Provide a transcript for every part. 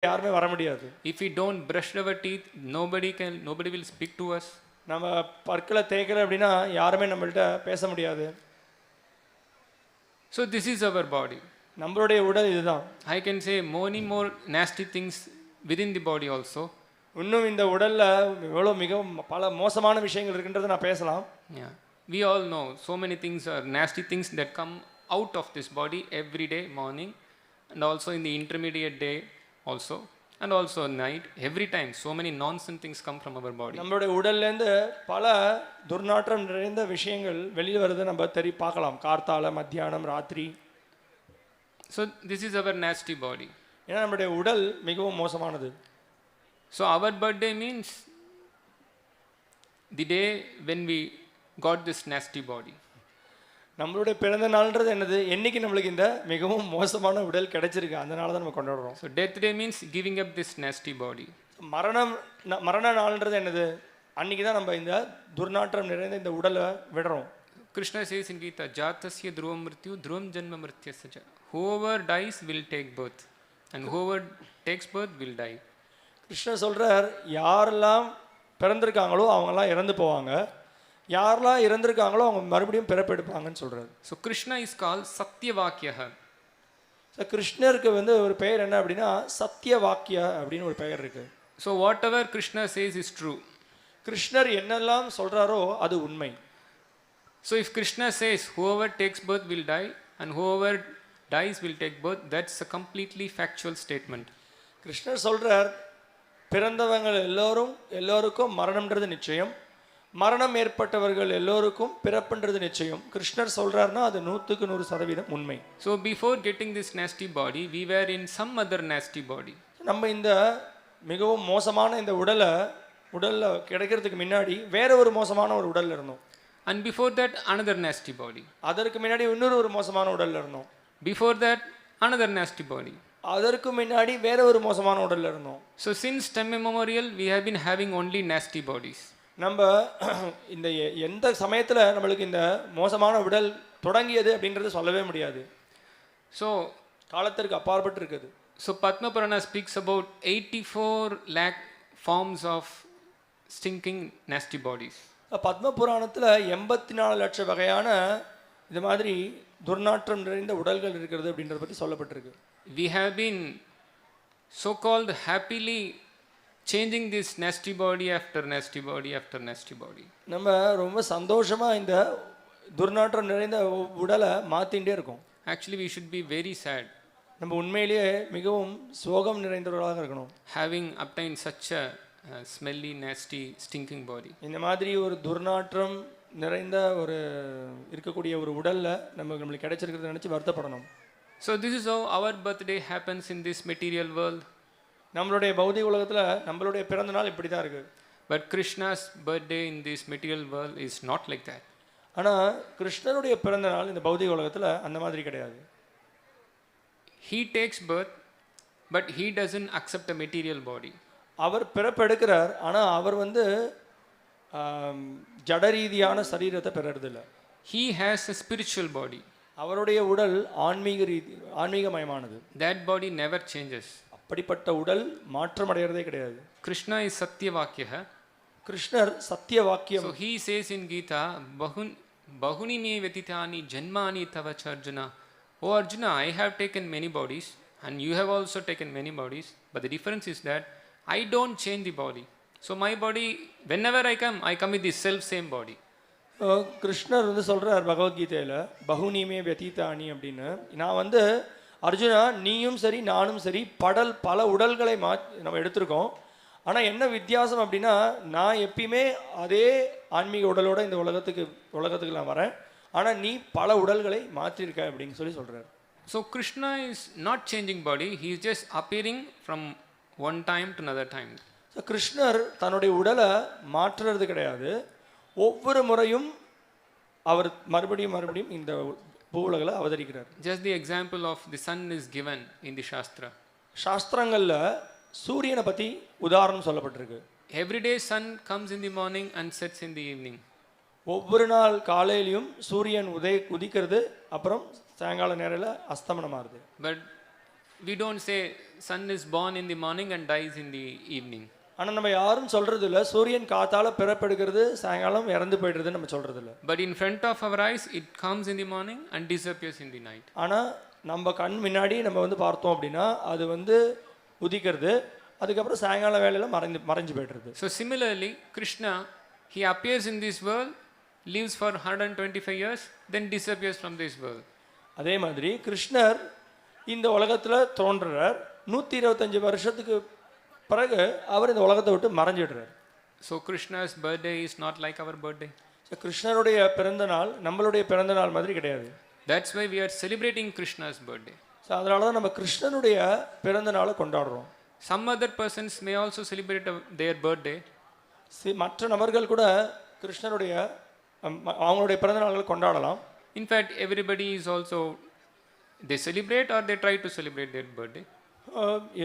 யாருமே வர முடியாது. If we don't brush our teeth, nobody will speak to us. நம்ம பற்களை தேய்க்கல அப்படின்னா யாருமே நம்மள்ட்ட பேச முடியாது. So this is our body. நம்மளுடைய உடல் இதுதான். I can say many more nasty things within the body also. இன்னும் இந்த உடல்ல எவ்வளோ மிகவும் பல மோசமான விஷயங்கள் இருக்குன்றதை நான் பேசலாம். Yeah, we all know so many things are nasty things that come out of this body every day morning, and also in the intermediate day also, and also night. Every time so many nonsense things come from our body. நம்மளுடைய உடல்ல இருந்து பல துர்நாற்றம் நிறைந்த விஷயங்கள் வெளியில வரதை நம்ம பார்க்கலாம். கார்த்தால, மத்தியானம், ராத்திரி. So this is our nasty body. ஏன்னா நம்மளுடைய உடல் மிகவும் மோசமானது. So our birthday means the day when we got this nasty body. நம்மளுடைய பிறந்த நாள்ன்றது என்னது? என்னைக்கு நம்மளுக்கு இந்த மிகவும் மோசமான உடல் கிடைச்சிருக்கு, அதனால தான் நம்ம கொண்டாடுறோம். So death day means giving up this nasty body. மரண நாள்ன்றது என்னது? அன்னைக்கு தான் நம்ம இந்த துர்நாற்றம் நிறைந்த இந்த உடலை விடுறோம். Krishna says in Gita, Jatasya dhruvam mrityu dhruvam janma mrityasya cha. Whoever dies will take birth, and whoever takes birth will die. Krishna சொல்றார், யாரெல்லாம் பிறந்திருக்காங்களோ அவங்கெல்லாம் இறந்து போவாங்க, யாரெல்லாம் இறந்திருக்காங்களோ அவங்க மறுபடியும் பிறப்பெடுப்பாங்கன்னு சொல்றாரு. So Krishna is called Satyavakyaha. So கிருஷ்ணருக்கு ஒரு பெயர் என்ன அப்படின்னா சத்தியவாக்கிய அப்படின்னு ஒரு பெயர் இருக்கு. So whatever Krishna says is true. கிருஷ்ணர் என்னெல்லாம் சொல்றாரோ அது உண்மை. So if Krishna says whoever takes birth will die and whoever dies will take birth, that's a completely factual statement. கிருஷ்ணர் சொல்றார், பிறந்தவங்க எல்லோருக்கும் மரணம்ன்றது நிச்சயம், மரணம் ஏற்பட்டவர்கள் எல்லோருக்கும் பிறப்புன்றது நிச்சயம். கிருஷ்ணர் சொல்றாருன்னா அது 100% உண்மை. So before getting this nasty body, we were in some other nasty body. நம்ம இந்த மிகவும் மோசமான இந்த உடல்ல கிடைக்கிறதுக்கு முன்னாடி வேற ஒரு மோசமான ஒரு உடல்ல இருந்தோம். And before that another nasty body. அதற்கு முன்னாடி இன்னொரு மோசமான உடல்ல இருந்தோம். Before that another nasty body. அதற்கு முன்னாடி வேற ஒரு மோசமான உடல்ல இருந்தோம். So since time immemorial we have been having only nasty bodies. நம்ம இந்த எந்த சமயத்துல நம்மளுக்கு இந்த மோசமான உடல் தொடங்கியது அப்படின்றது சொல்லவே முடியாது. So காலத்திற்கு அப்பாற்பட்டு இருக்குது. So Padma Purana speaks about 84 lakh forms of stinking nasty bodies. Padma புராணத்துல 84 லட்சம் வகையான இது மாதிரி துர்நாற்றம் நிறைந்த உடல்கள் இருக்கிறது அப்படின்றத பத்தி சொல்லப்பட்டிருக்கு. We have been so called happily changing this nasty body after nasty body after nasty body. நம்ம ரொம்ப சந்தோஷமா இந்த துர்நாற்றம் நிறைந்த உடலை மாத்திட்டே இருக்கோம். Actually we should be very sad. நம்ம உண்மையிலேயே மிகவும் சோகம் நிறைந்தவர்களாக இருக்கணும். Having obtained such a smelly nasty stinking body. இந்த மாதிரி ஒரு துர்நாற்றம் நிறைந்த ஒரு இருக்கக்கூடிய ஒரு உடல்ல நம்மளுக்கு கிடைச்சிருக்கிறத நினைச்சு வருத்தப்படணும். So this is how our birthday happens in this material world. நம்மளுடைய பௌதிக உலகத்துல நம்மளுடைய பிறந்த நாள் இப்படி தான் இருக்கு. But Krishna's birthday in this material world is not like that. ஆனா கிருஷ்ணருடைய பிறந்த நாள் இந்த பௌதிக உலகத்துல அந்த மாதிரி கிடையாது. He takes birth but he doesn't accept a material body. அவர் பிறப்பெடுக்கிறார், ஆனா அவர் ஜடரீதியான சரீரத்தை பெறறதில்லை. He has a spiritual body. அவருடைய உடல் ஆன்மீகமயமானது. That body never changes. அப்படிப்பட்ட உடல் மாற்றம் அடையறதே கிடையாது. Krishna is Satyavakyaha. கிருஷ்ணர் சத்தியவாக்கியம். So he says in Gita, bahuni me vyatitani janmani tava Arjuna. Oh Arjuna, I have taken many bodies and you have also taken many bodies, but the difference is that I don't change the body. So my body, whenever I come with the same body. கிருஷ்ணர் சொல்றார் பகவத்கீதையில, பகுனிமே வெதிதானி அப்படின்னு. நான் அர்ஜுனா, நீயும் சரி நானும் சரி பல உடல்களை நம்ம எடுத்திருக்கோம். ஆனால் என்ன வித்தியாசம் அப்படின்னா, நான் எப்பயுமே அதே ஆன்மீக உடலோட இந்த உலகத்துக்கு நான் வரேன், ஆனால் நீ பல உடல்களை மாற்றிருக்க அப்படின்னு சொல்கிறார். So Krishna is not changing body, he is just appearing from one time to another time. So கிருஷ்ணர் தன்னுடைய உடலை மாற்றுறது கிடையாது, ஒவ்வொரு முறையும் அவர் மறுபடியும் இந்த பூவுலகில் அவதரிக்கிறார். Just the example of the sun is given in the Shastra. சாஸ்திரங்கள்ல சூரியனை பற்றி உதாரணம் சொல்லப்பட்டிருக்கு. Every day sun comes in the morning and sets in the evening. ஒவ்வொரு நாள் காலையிலும் சூரியன் உதிக்கிறது, அப்புறம் சாயங்கால நேரத்தில் அஸ்தமனமாகுது. But we don't say sun is born in the morning and dies in the evening. ஆனால் நம்ம யாரும் சொல்கிறது இல்லை சூரியன் காத்தால பிறப்பெடுக்கிறது சாயங்காலம் இறந்து போய்டுறது நம்ம சொல்கிறது இல்லை. But in front of our eyes it comes in the morning and disappears in the night. ஆனால் நம்ம கண் முன்னாடி நம்ம வந்து பார்த்தோம் அப்படின்னா அது வந்து உதிக்கிறது, அதுக்கப்புறம் சாயங்கால வேளையில் மறைஞ்சு போய்டுறது. So similarly Krishna, he appears in this world, lives for 125 years, then disappears from this world. அதே மாதிரி கிருஷ்ணர் இந்த உலகத்தில் தோன்றுறார், 125 வருஷத்துக்கு பிறகு அவர் இந்த உலகத்தை விட்டு மறைஞ்சிடுறார். So Krishna's birthday is not like our birthday. கிருஷ்ணருடைய பிறந்த நாள் நம்மளுடைய பிறந்த நாள் மாதிரி கிடையாது. That's why we are celebrating Krishna's birthday. So அதனால தான் நம்ம கிருஷ்ணனுடைய பிறந்த நாளை கொண்டாடுறோம். Some other persons may also celebrate their birthday. மற்ற நபர்கள் கூட கிருஷ்ணருடைய அவங்களுடைய பிறந்த நாள்களை கொண்டாடலாம். In fact, everybody is also, they celebrate or they try to celebrate their birthday.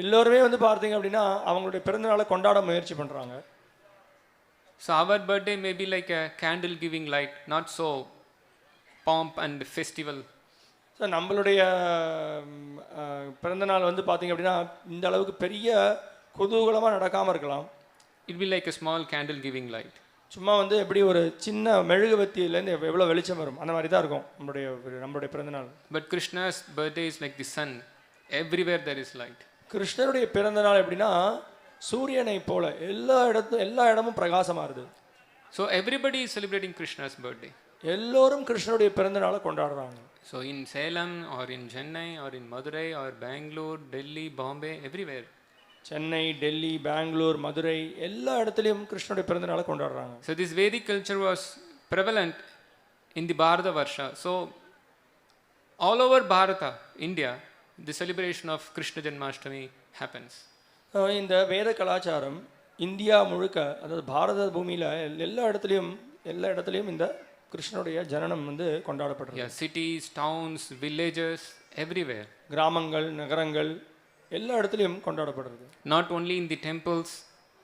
எல்லோருமே வந்து பார்த்தீங்க அப்படின்னா அவங்களுடைய பிறந்த நாளை கொண்டாட முயற்சி பண்ணுறாங்க. So our birthday may be like a candle giving light, not so pomp and festival. So நம்மளுடைய பிறந்த நாள் வந்து பார்த்தீங்க அப்படின்னா இந்த அளவுக்கு பெரிய குதூகலமாக நடக்காமல் இருக்கலாம். It will be like a small candle giving light. சும்மா வந்து எப்படி ஒரு சின்ன மெழுகுவத்தியிலேருந்து எவ்வளோ வெளிச்சம் வரும் அந்த மாதிரி தான் இருக்கும் நம்மளுடைய பிறந்த நாள். But Krishna's birthday is like the sun. Everywhere there is light. கிருஷ்ணருடைய பிறந்த நாள் எப்படின்னா சூரியனை போல எல்லா இடமும் பிரகாசமாக இருக்குது. So everybody is celebrating Krishna's birthday. எல்லோரும் கிருஷ்ணருடைய பிறந்த நாளை கொண்டாடுறாங்க. So in Salem or in Chennai or in Madurai or Bangalore, Delhi, Bombay, everywhere. Chennai, Delhi, Bangalore, Madurai எல்லா இடத்துலையும் கிருஷ்ணருடைய பிறந்த நாளை கொண்டாடுறாங்க. So this Vedic culture was prevalent in the Bharata Varsha. So all over Bharata, India, the celebration of Krishna Janmashtami happens. இந்த வேத கலாச்சாரம் India முழுக்க, அதாவது பாரத பூமியில் எல்லா இடத்துலையும் இந்த கிருஷ்ணனுடைய ஜனனம் வந்து கொண்டாடப்படுறது. Yeah, cities, towns, villages, everywhere. கிராமங்கள், நகரங்கள் எல்லா இடத்துலையும் கொண்டாடப்படுறது. Not only in the temples,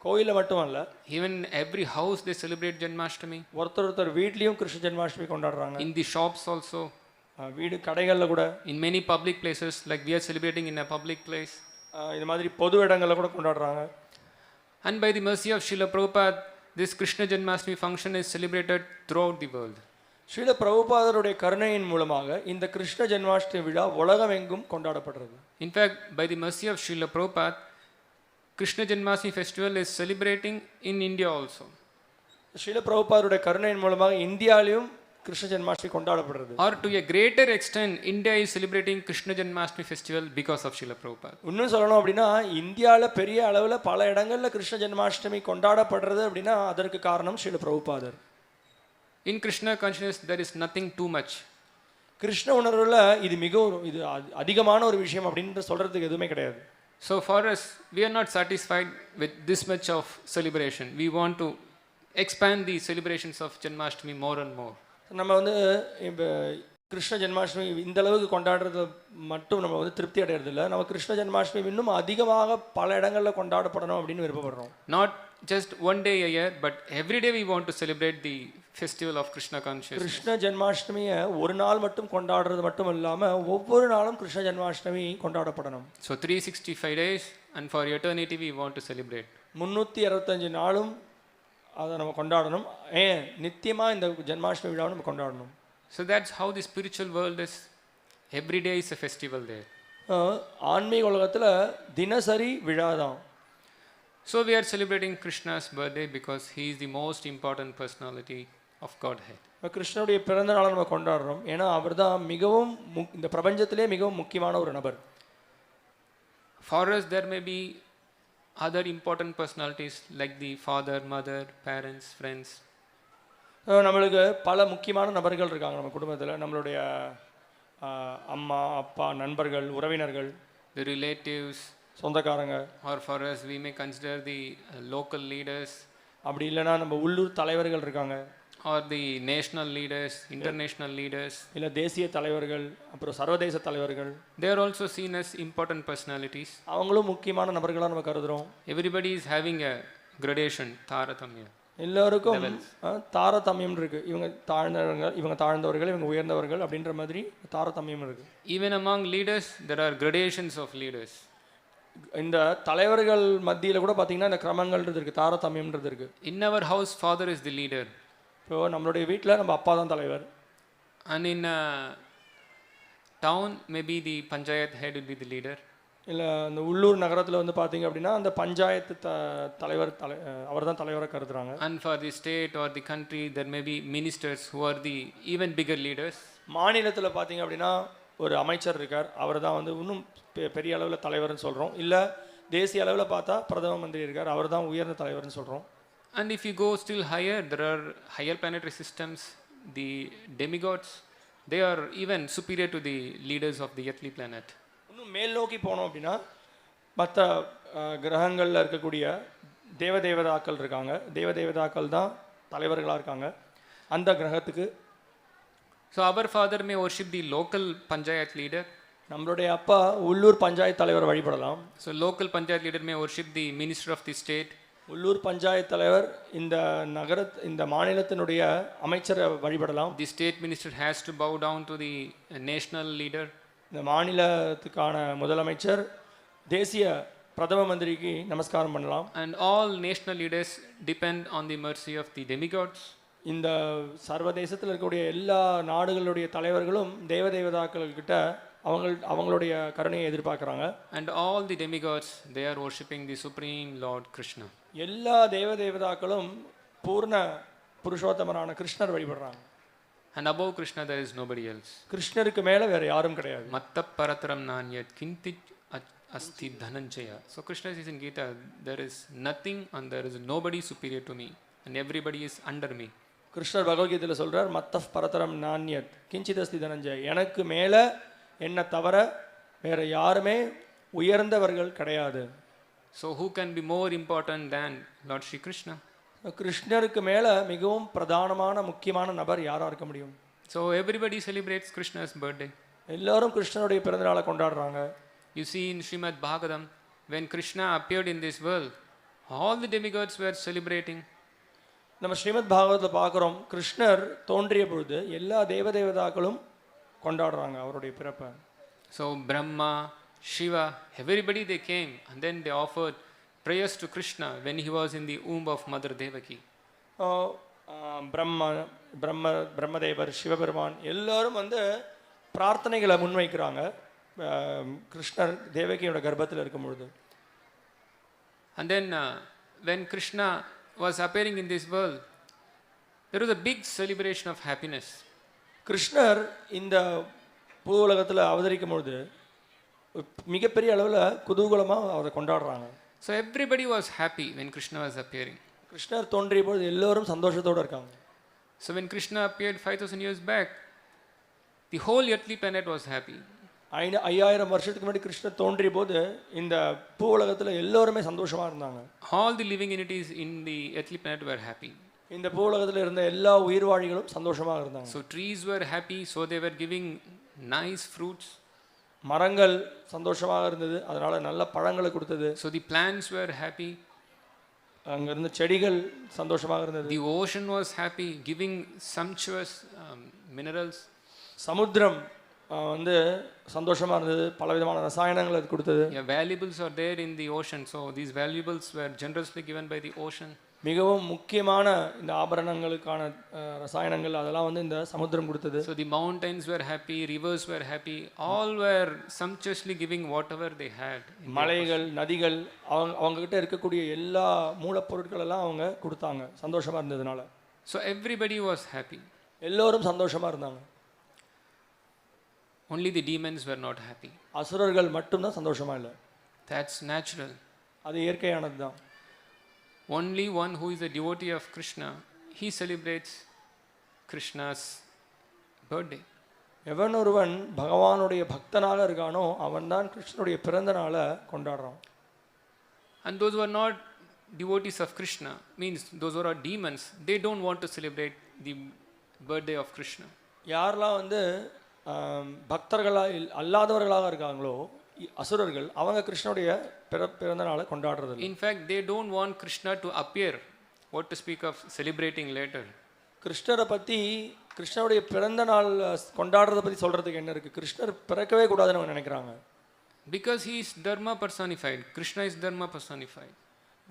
கோயிலில் மட்டும் அல்ல, even every house they celebrate Janmashtami. ஒருத்தர் வீட்லேயும் கிருஷ்ண ஜென்மாஷ்டமி கொண்டாடுறாங்க. In the shops also. வீடு கடைகளில் கூட. In many public places, like we are celebrating in a public place. இந்த மாதிரி பொது இடங்களில் கூட கொண்டாடுறாங்க. And by the mercy of Srila Prabhupada, this Krishna Janmashtami function is celebrated throughout the world. Srila பிரபுபாதருடைய கருணையின் மூலமாக இந்த கிருஷ்ண ஜென்மாஷ்டமி விழா உலகம் எங்கும் கொண்டாடப்படுறது. In fact, by the mercy of Srila Prabhupada, Krishna Janmashtami festival is celebrating in India also. Srila பிரபுபாதருடைய கருணையின் மூலமாக இந்தியாவிலும் Krishna Janmashtami கொண்டாடப்படுறது. Or to a greater extent, India is celebrating Krishna Janmashtami festival because of Srila Prabhupada. இன்னும் சொல்லணும் அப்படின்னா இந்தியாவில் பெரிய அளவில் பல இடங்களில் கிருஷ்ண ஜென்மாஷ்டமி கொண்டாடப்படுறது அப்படின்னா அதற்கு காரணம் ஸ்ரீல பிரபுபாதர். In Krishna consciousness, there is nothing too much. Krishna உணர்வில் இது அதிகமான ஒரு விஷயம் அப்படின்னு சொல்றதுக்கு எதுவுமே கிடையாது. So for us, we are not satisfied with this much of celebration. We want to expand the celebrations of Janmashtami more and more. நம்ம வந்து இப்போ கிருஷ்ண ஜென்மாஷ்டமி இந்த அளவுக்கு கொண்டாடுறது மட்டும் நம்ம வந்து திருப்தி அடையிறது இல்லை. நம்ம கிருஷ்ண ஜென்மாஷ்டமி இன்னும் அதிகமாக பல இடங்களில் கொண்டாடப்படணும் அப்படின்னு விருப்பப்படுறோம். Not just one day a year, but every day we want to celebrate the festival of Krishna consciousness. Krishna ஜென்மாஷ்டமியை ஒரு நாள் மட்டும் கொண்டாடுறது மட்டும் இல்லாமல் ஒவ்வொரு நாளும் Krishna Janmashtami கொண்டாடப்படணும். So 365 days and for eternity we want to celebrate. 365 நாளும் அதை நம்ம கொண்டாடணும். நித்தியமாக இந்த ஜென்மாஷ்டமி விழாவை நம்ம கொண்டாடணும். So that's how the spiritual world is. Every day is a festival there. ஆன்மீக உலகத்தில் தினசரி விழா தான். So we are celebrating Krishna's birthday because he is the most important personality of Godhead. கிருஷ்ணனுடைய பிறந்த நாளை நம்ம கொண்டாடுறோம் ஏன்னா அவர் தான் மிகவும் இந்த பிரபஞ்சத்திலே மிகவும் முக்கியமான ஒரு நபர். For us there may be other important personalities like the father, mother, parents, friends. நம்மளுக்கு பல முக்கியமான நபர்கள் இருக்காங்க நம்ம குடும்பத்தில். நம்மளுடைய அம்மா, அப்பா, நண்பர்கள், உறவினர்கள், the relatives, சொந்தக்காரங்க. or for us we may consider the local leaders. அப்படி இல்லைன்னா நம்ம உள்ளூர் தலைவர்கள் இருக்காங்க. Or the national leaders, international leaders. இல்லை தேசிய தலைவர்கள், அப்புறம் சர்வதேச தலைவர்கள். They are also seen as important personalities. அவங்களும் முக்கியமான நபர்களாக நம்ம கருதுகிறோம். Everybody is having a gradation, தாரதமியம். எல்லாருக்கும் தாரதமியம் இருக்கு. இவங்க தாழ்ந்தவர்கள், இவங்க தாழ்ந்தவர்கள், இவங்க உயர்ந்தவர்கள் அப்படின்ற மாதிரி தாரதமியம் இருக்கு. Even among leaders, there are gradations of leaders. இந்த தலைவர்கள் மத்தியில் கூட பார்த்தீங்கன்னா இந்த கிரமங்கள்ன்றது இருக்கு, தாரதமியம்ன்றது இருக்கு. In our house, father is the leader. இப்போ நம்மளுடைய வீட்டில் நம்ம அப்பா தான் தலைவர். And in a town, maybe the panchayat head will be the leader. இல்லை இந்த உள்ளூர் நகரத்தில் வந்து பார்த்தீங்க அப்படின்னா அந்த பஞ்சாயத்து தலைவர் அவர் தான் தலைவராக கருதுறாங்க. And for the state or the country, there may be ministers who are the even bigger leaders. மாநிலத்தில் பார்த்தீங்க அப்படின்னா ஒரு அமைச்சர் இருக்கார், அவர் தான் வந்து இன்னும் பெரிய அளவில் தலைவர்னு சொல்கிறோம். இல்லை தேசிய அளவில் பார்த்தா பிரதம மந்திரி இருக்கார், அவர் தான் உயர்ந்த தலைவர்னு சொல்கிறோம். And if you go still higher, there are higher planetary systems, the demigods, they are even superior to the leaders of the earthly planet. இன்னும் மேல் நோக்கி போனோம் அப்படின்னா மற்ற கிரகங்களில் இருக்கக்கூடிய தேவதாக்கள் இருக்காங்க. தேவதாக்கள் தான் தலைவர்களாக இருக்காங்க அந்த கிரகத்துக்கு. So our father may worship the local panchayat leader. நம்மளுடைய அப்பா உள்ளூர் பஞ்சாயத்து தலைவர் வழிபடலாம். So local panchayat leader may worship the minister of the state. உள்ளூர் பஞ்சாயத்து தலைவர் இந்த மாநிலத்தினுடைய அமைச்சரை வழிபடலாம். The state minister has to bow down to the national leader. இந்த மாநிலத்துக்கான முதலமைச்சர் தேசிய பிரதம மந்திரிக்கு நமஸ்காரம் பண்ணலாம். And all national leaders depend on the mercy of the demigods. இந்த சர்வதேசத்தில் இருக்கக்கூடிய எல்லா நாடுகளுடைய தலைவர்களும் தேவதாக்கள் கிட்ட அவங்களுடைய கருணையை எதிர்பார்க்குறாங்க. And all the demigods, they are worshipping the supreme Lord Krishna. எல்லா தேவதாக்களும் பூர்ண புருஷோத்தமரான கிருஷ்ணர் வழிபடுறாங்க. And above Krishna there is nobody else. கிருஷ்ணருக்கு மேல வேற யாரும் கிடையாது. Matta parataram nanyat kintit asti dhananjaya. So Krishna says in Gita, there is nothing and there is nobody superior to me and everybody is under me. கிருஷ்ணர் பகவத்கீதையில் சொல்றார், மத்த பரதரம் நான்யத் கிஞ்சித் அஸ்தி தனஞ்சய. எனக்கு மேல என்ன தவிர வேற யாருமே உயர்ந்தவர்கள் கிடையாது. So who can be more important than Lord Shri Krishna? கிருஷ்ணருக்கு மேல மிகவும் பிரதானமான முக்கியமான நபர் யாரா இருக்க முடியும்? So everybody celebrates Krishna's birthday. எல்லாரும் கிருஷ்ணருடைய பிறந்த நாளை கொண்டாடுறாங்க. You see in Srimad Bhagavatam, when Krishna appeared in this world, all the demigods were celebrating. நம்ம ஸ்ரீமத் பாகவத்தில் பார்க்குறோம், கிருஷ்ணர் தோன்றிய பொழுது எல்லா தேவதாக்களும் கொண்டாடுறாங்க அவருடைய பிறப்பை. So Brahma, Shiva, everybody they came and then they offered prayers to Krishna when he was in the womb of Mother Devaki. பிரம்மதேவர், சிவபெருமான் எல்லாரும் வந்து பிரார்த்தனைகளை முன்வைக்கிறாங்க கிருஷ்ணர் தேவகியோட கர்ப்பத்தில் இருக்கும் பொழுது. And then when Krishna was appearing in this world, there was a big celebration of happiness. கிருஷ்ணர் இந்த பூ உலகத்தில் அவதரிக்கும் பொழுது மிகப்பெரிய அளவில் குதூகலமாக அதை கொண்டாடுறாங்க. So everybody was happy when Krishna was appearing. கிருஷ்ணர் தோன்றிய பொழுது எல்லோரும் சந்தோஷத்தோடு இருக்காங்க. So when Krishna appeared 5000 years back, the whole earthly planet was happy. 5000 வருஷத்துக்கு முன்னாடி கிருஷ்ணர் தோன்றிய போது இந்த பூ உலகத்தில் எல்லோருமே சந்தோஷமா இருந்தாங்க. All the living entities in the earthly planet were happy. இந்த பூ உலகத்தில் இருந்த எல்லா உயிர்வாழிகளும் சந்தோஷமா இருந்தாங்க. So trees were happy, so they were giving nice fruits. மரங்கள் சந்தோஷமாக இருந்தது, அதனால நல்ல பழங்களை கொடுத்தது. So the plants were happy. அங்க இருந்த செடிகள் சந்தோஷமாக இருந்தது. The ocean was happy, giving sumptuous minerals. சமுத்திரம் வந்து சந்தோஷமா இருந்தது, பலவிதமான ரசாயனங்களை அது கொடுத்தது. Yeah, valuables are there in the ocean, so these valuables were generously given by the ocean. மிகவும் முக்கியமான இந்த ஆபரணங்களுக்கான ரசாயனங்கள் அதெல்லாம் வந்து இந்த சமுத்திரம் கொடுத்தது. So the mountains were happy, rivers were happy, all were sumptuously giving whatever they had. மலைகள், நதிகள், அவங்க கிட்ட இருக்கக்கூடிய எல்லா மூலப்பொருட்கள் எல்லாம் அவங்க கொடுத்தாங்க சந்தோஷமா இருந்ததுனால. So everybody was happy. எல்லோரும் சந்தோஷமா இருந்தாங்க. Only the demons were not happy. அசுரர்கள் மட்டும்தான் சந்தோஷமா இல்லை. That's natural. அது இயற்கையானது தான். Only one who is a devotee of Krishna, he celebrates Krishna's birthday. எவன் ஒருவன் பகவானுடைய பக்தனாக இருக்கானோ அவன்தான் கிருஷ்ணனுடைய பிறந்த நாளை கொண்டாடுறான். And those who are not devotees of Krishna, means those who are demons, they don't want to celebrate the birthday of Krishna. யாரெல்லாம் வந்து பக்தர்களாக அல்லாதவர்களாக இருக்காங்களோ அசுரர்கள், அவங்க கிருஷ்ணனுடைய பிறந்த நாளை கொண்டாடுறது. In fact, they don't want Krishna to appear what to speak of celebrating later? கிருஷ்ணரை பற்றி கிருஷ்ணருடைய பிறந்த நாள் கொண்டாடுறதை பற்றி சொல்கிறதுக்கு என்ன இருக்குது? கிருஷ்ணர் பிறக்கவே கூடாதுன்னு அவங்க நினைக்கிறாங்க. Because he is dharma personified. Krishna is dharma personified.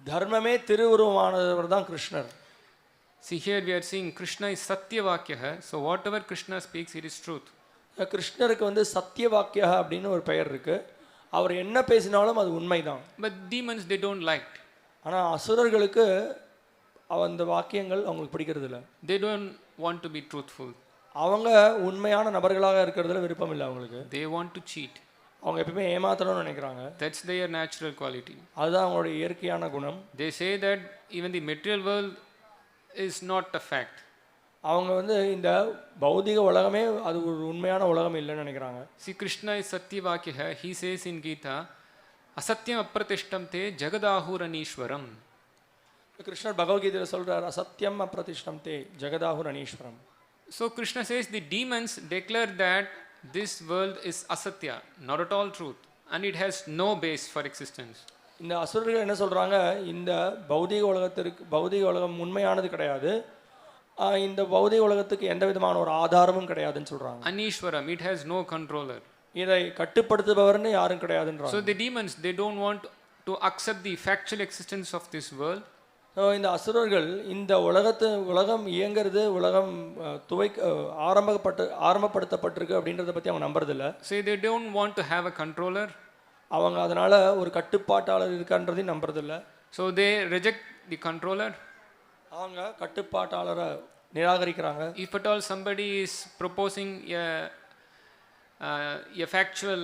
தர்மமே திருவுருவமானவர் தான் கிருஷ்ணர். See, here we are seeing Krishna is satyavakya, so whatever Krishna speaks, it is truth. கிருஷ்ணருக்கு வந்து சத்தியவாக்கியா அப்படின்னு ஒரு பெயர் இருக்குது. அவர் என்ன பேசினாலும் அது உண்மைதான். But demons, they don't like. ஆனால் அசுரர்களுக்கு அந்த வாக்கியங்கள் அவங்களுக்கு பிடிக்கிறது இல்லை. They don't want to be truthful. அவங்க உண்மையான நபர்களாக இருக்கிறதுல விருப்பம் இல்லை அவங்களுக்கு. They want to cheat. அவங்க எப்பவுமே ஏமாத்தணும்னு நினைக்கிறாங்க. That's their natural quality. அதுதான் அவங்களுடைய இயற்கையான குணம். They say that even the material world is not a fact. அவங்க வந்து இந்த பௌதிக உலகமே அது ஒரு உண்மையான உலகம் இல்லைன்னு நினைக்கிறாங்க. See, Krishna is satyavakya. He says in Gita, asatyam apratishtam te jagadahuranishwaram. கிருஷ்ணர் பகவத்கீதையில் சொல்றார், அசத்தியம் அப்பிரதிஷ்டம் தே ஜெகதாஹுரணீஸ்வரம். So Krishna says the demons declare that this world is asatya, not at all truth, and it has no base for existence. இந்த அசுரர்கள் என்ன சொல்றாங்க, இந்த பௌதிக உலகம் உண்மையானது கிடையாது, இந்த பௌதிக உலகத்துக்கு எந்த விதமான ஒரு ஆதாரமும் கிடையாதுன்னு சொல்றாங்க. Anishwaram, it has no controller. இதை கட்டுப்படுத்துபவர்னு யாரும் கிடையாதுன்றாங்க. So the demons, they don't want to accept the factual existence of this world. இந்த அசுரர்கள் இந்த உலகம் இயங்கிறது, உலகம் ஆரம்பப்படுத்தப்பட்டிருக்கு அப்படின்றத பற்றி அவங்க நம்புறதில்ல. So they don't want to have a controller. அவங்க அதனால ஒரு கட்டுப்பாட்டாளர் இருக்கான்றதையும் நம்புறதில்ல. So they reject the controller. அவங்க கட்டுப்பாட்டாளரை நிராகரிக்கிறாங்க. If at all somebody is proposing a factual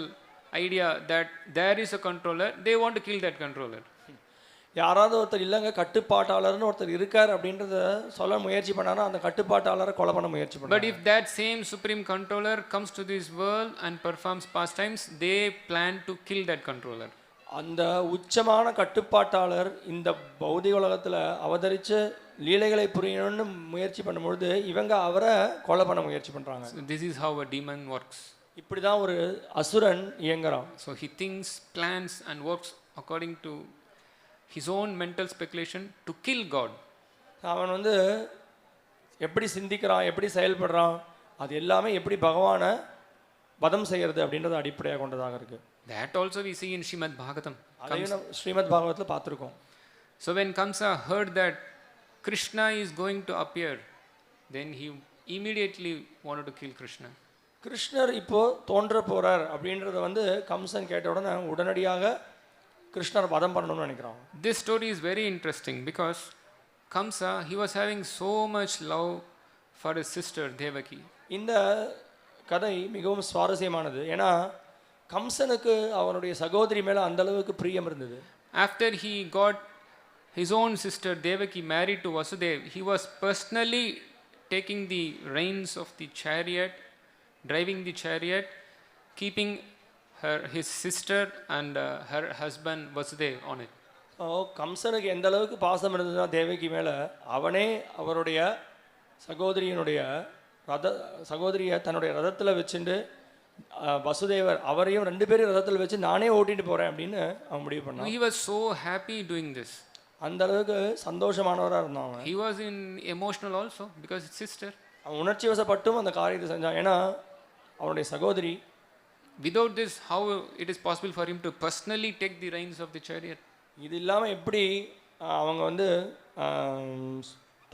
idea that there is a controller, they want to kill that controller. யாராவது ஒருத்தர் இல்லைங்க கட்டுப்பாட்டாளர்னு ஒருத்தர் இருக்கார் அப்படின்றத சொல்ல முயற்சி பண்ணானா அந்த கட்டுப்பாட்டாளரை கொலை பண்ண முயற்சி பண்ணாங்க. But if that same supreme controller comes to this world and performs pastimes, they plan to kill that controller. அந்த உச்சமான கட்டுப்பாட்டாளர் இந்த பௌதிக உலகத்தில் அவதரித்து லீலைகளை புரியணும்னு முயற்சி பண்ணும்பொழுது இவங்க அவரை கொலை பண்ண முயற்சி பண்ணுறாங்க. So this is how a demon works. இப்படி தான் ஒரு அசுரன் இயங்குறான். So he thinks, plans and works according to his own mental speculation to kill God. அவன் வந்து எப்படி சிந்திக்கிறான், எப்படி செயல்படுறான், அது எல்லாமே எப்படி பகவானை வதம் செய்கிறது அப்படின்றத அடிப்படையாக கொண்டதாக இருக்குது. That also we see in Srimad Bhagavatam. அதையும் ஸ்ரீமத் பாகவத்தில் பார்த்துருக்கோம். So when Kamsa heard that Krishna is going to appear, then he immediately wanted to kill Krishna. கிருஷ்ணர் இப்போ தோன்ற போறார் அப்படின்றத வந்து கம்சன் கேட்ட உடனே உடனடியாக கிருஷ்ணர் வதம் பண்ணணும்னு நினைக்கிறான். This story is very interesting because Kamsa, he was having so much love for his sister Devaki. இந்த கதை மிகவும் சுவாரஸ்யமானது. ஏன்னா கம்சனுக்கு அவனுடைய சகோதரி மேலே அந்த அளவுக்கு பிரியம் இருந்தது. After he got his own sister Devaki married to Vasudev, he was personally taking the reins of the chariot, driving the chariot, keeping his sister and her husband Vasudev on it. கம்சனுக்கு எந்த அளவுக்கு பாசம் இருந்ததுன்னா தேவகி மேலே, அவனே அவருடைய சகோதரியை தன்னுடைய ரதத்தில் வச்சுட்டு வசுதேவர் அவரையும் 2 பேரும் ரதத்தில் வச்சு நானே ஓட்டிட்டு போகிறேன் அப்படின்னு அவன் முடிவு பண்ணான். He was so happy doing this. அந்த அளவுக்கு சந்தோஷமானவராக இருந்தான். He was in emotional also because his sister. அவன் உணர்ச்சி வசப்பட்டும் அந்த காரியத்தை செஞ்சான். ஏன்னா அவனுடைய சகோதரி. Without this, how it is possible for him to personally take the reins of the chariot? இது இல்லாமல் எப்படி அவங்க வந்து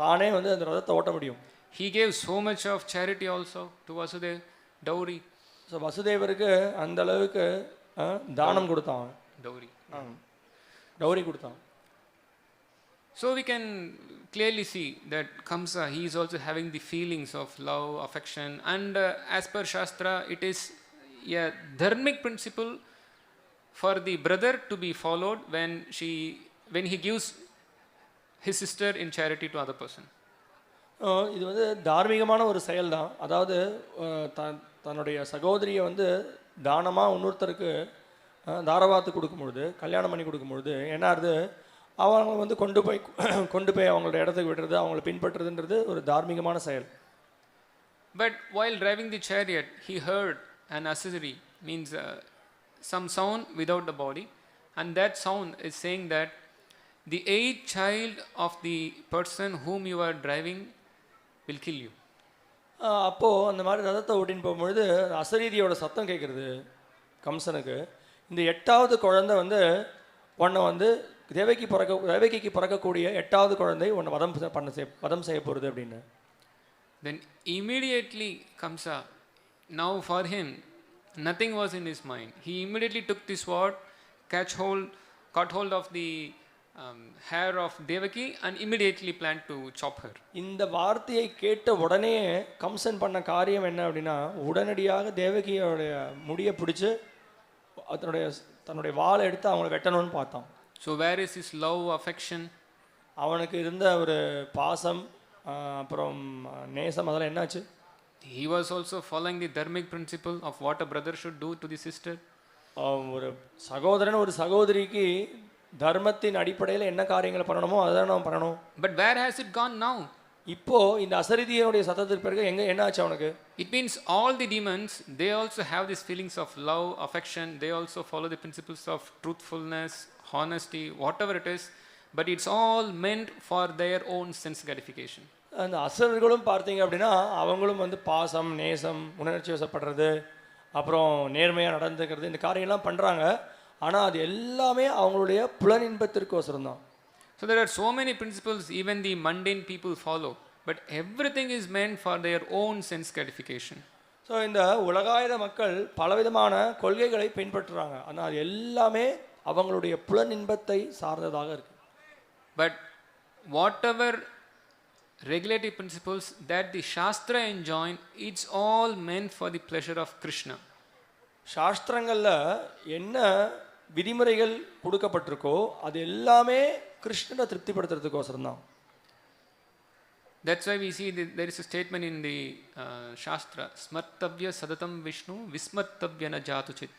தானே வந்து அந்த ரதத்தை ஓட்ட முடியும்? He gave so much of charity also to Vasudev, dowry. So வசுதேவருக்கு அந்த அளவுக்கு தானம் கொடுத்தான். டௌரி கொடுத்தான். So we can clearly see that Kamsa, he is also having the feelings of love, affection, and as per Shastra, it is a dharmic principle for the brother to be followed when he gives his sister in charity to other person. இது வந்து தார்மீகமான ஒரு செயல் தான். அதாவது தன்னுடைய சகோதரியை வந்து தானமாக இன்னொருத்தருக்கு தாரவாத்து கொடுக்கும்பொழுது, கல்யாணம் பண்ணி கொடுக்கும்பொழுது என்ன ஆகுது, அவங்க வந்து கொண்டு போய் அவங்களோட இடத்துக்கு விடுறது, அவங்கள பின்பற்றுறதுன்றது ஒரு தார்மீகமான செயல். But while driving the chariot, he heard an accessory, means some sound without the body, and that sound is saying that the eighth child of the person whom you are driving will kill you. அப்போது அந்த மாதிரி ரதத்தை ஓட்டின்னு போகும்பொழுது அசரீதியோட சத்தம் கேட்குறது கம்சனுக்கு. இந்த 8வது குழந்தை வந்து உன்னை வந்து தேவகிக்கு பிறக்கக்கூடிய 8வது குழந்தை உன்னை வதம் செய்ய போகிறது அப்படின்னு. Then immediately Kamsa, now for him nothing was in his mind. He immediately took the sword, caught hold of the hair of Devaki and immediately planned to chop her. இந்த வார்த்தையை கேட்ட உடனே கம்சன் பண்ண காரியம் என்ன அப்படின்னா, உடனடியாக தேவகியோடைய முடியை பிடிச்சு தன்னுடைய வாளை எடுத்து அவங்கள வெட்டணும்னு பார்த்தான். So where is his love, affection? அவனுக்கு இருந்த ஒரு பாசம் அப்புறம் நேசம் அதெல்லாம் என்னாச்சு? He was also following the dharmic principle of what a brother should do to the sister. ஒரு சகோதரன் ஒரு சகோதரிக்கு தர்மத்தின் அடிப்படையில் என்ன காரியங்களை பண்ணணுமோ அதுதான் நம்ம பண்ணணும். But where has it gone now? இப்போ இந்த அசரீதியனுடைய சத்தத்திற்கு பிறகு என்ன ஆச்சு அவனுக்கு? It means all the demons, they also have these feelings of love, affection. They also follow the principles of truthfulness, honesty, whatever it is. But it's all meant for their own sense gratification. அந்த அசுரர்களும் பார்த்தீங்க அப்படின்னா அவங்களும் வந்து பாசம், நேசம், உணர்ச்சி வசப்படுறது, அப்புறம் நேர்மையாக நடந்துக்கிறது, இந்த காரியம்லாம் பண்ணுறாங்க. ஆனால் அது எல்லாமே அவங்களுடைய புலன் இன்பத்திற்கோசரம் தான். So there are so many principles even the mundane people follow, but everything is meant for their own sense gratification. So இந்த உலகாயுத மக்கள் பலவிதமான கொள்கைகளை பின்பற்றுறாங்க, ஆனால் அது எல்லாமே அவங்களுடைய புலன் இன்பத்தை சார்ந்ததாக இருக்கு. But whatever regulative principles that the Shastra enjoin, it's all meant for the pleasure of Krishna. சாஸ்திரங்களில் என்ன விதிமுறைகள் கொடுக்கப்பட்டிருக்கோ அது எல்லாமே கிருஷ்ணனை திருப்திப்படுத்துறதுக்கோசரம் தான். That's why we see there is a statement in the Shastra, Smartavya Sadatam Vishnu Vismartavya na Jatuchit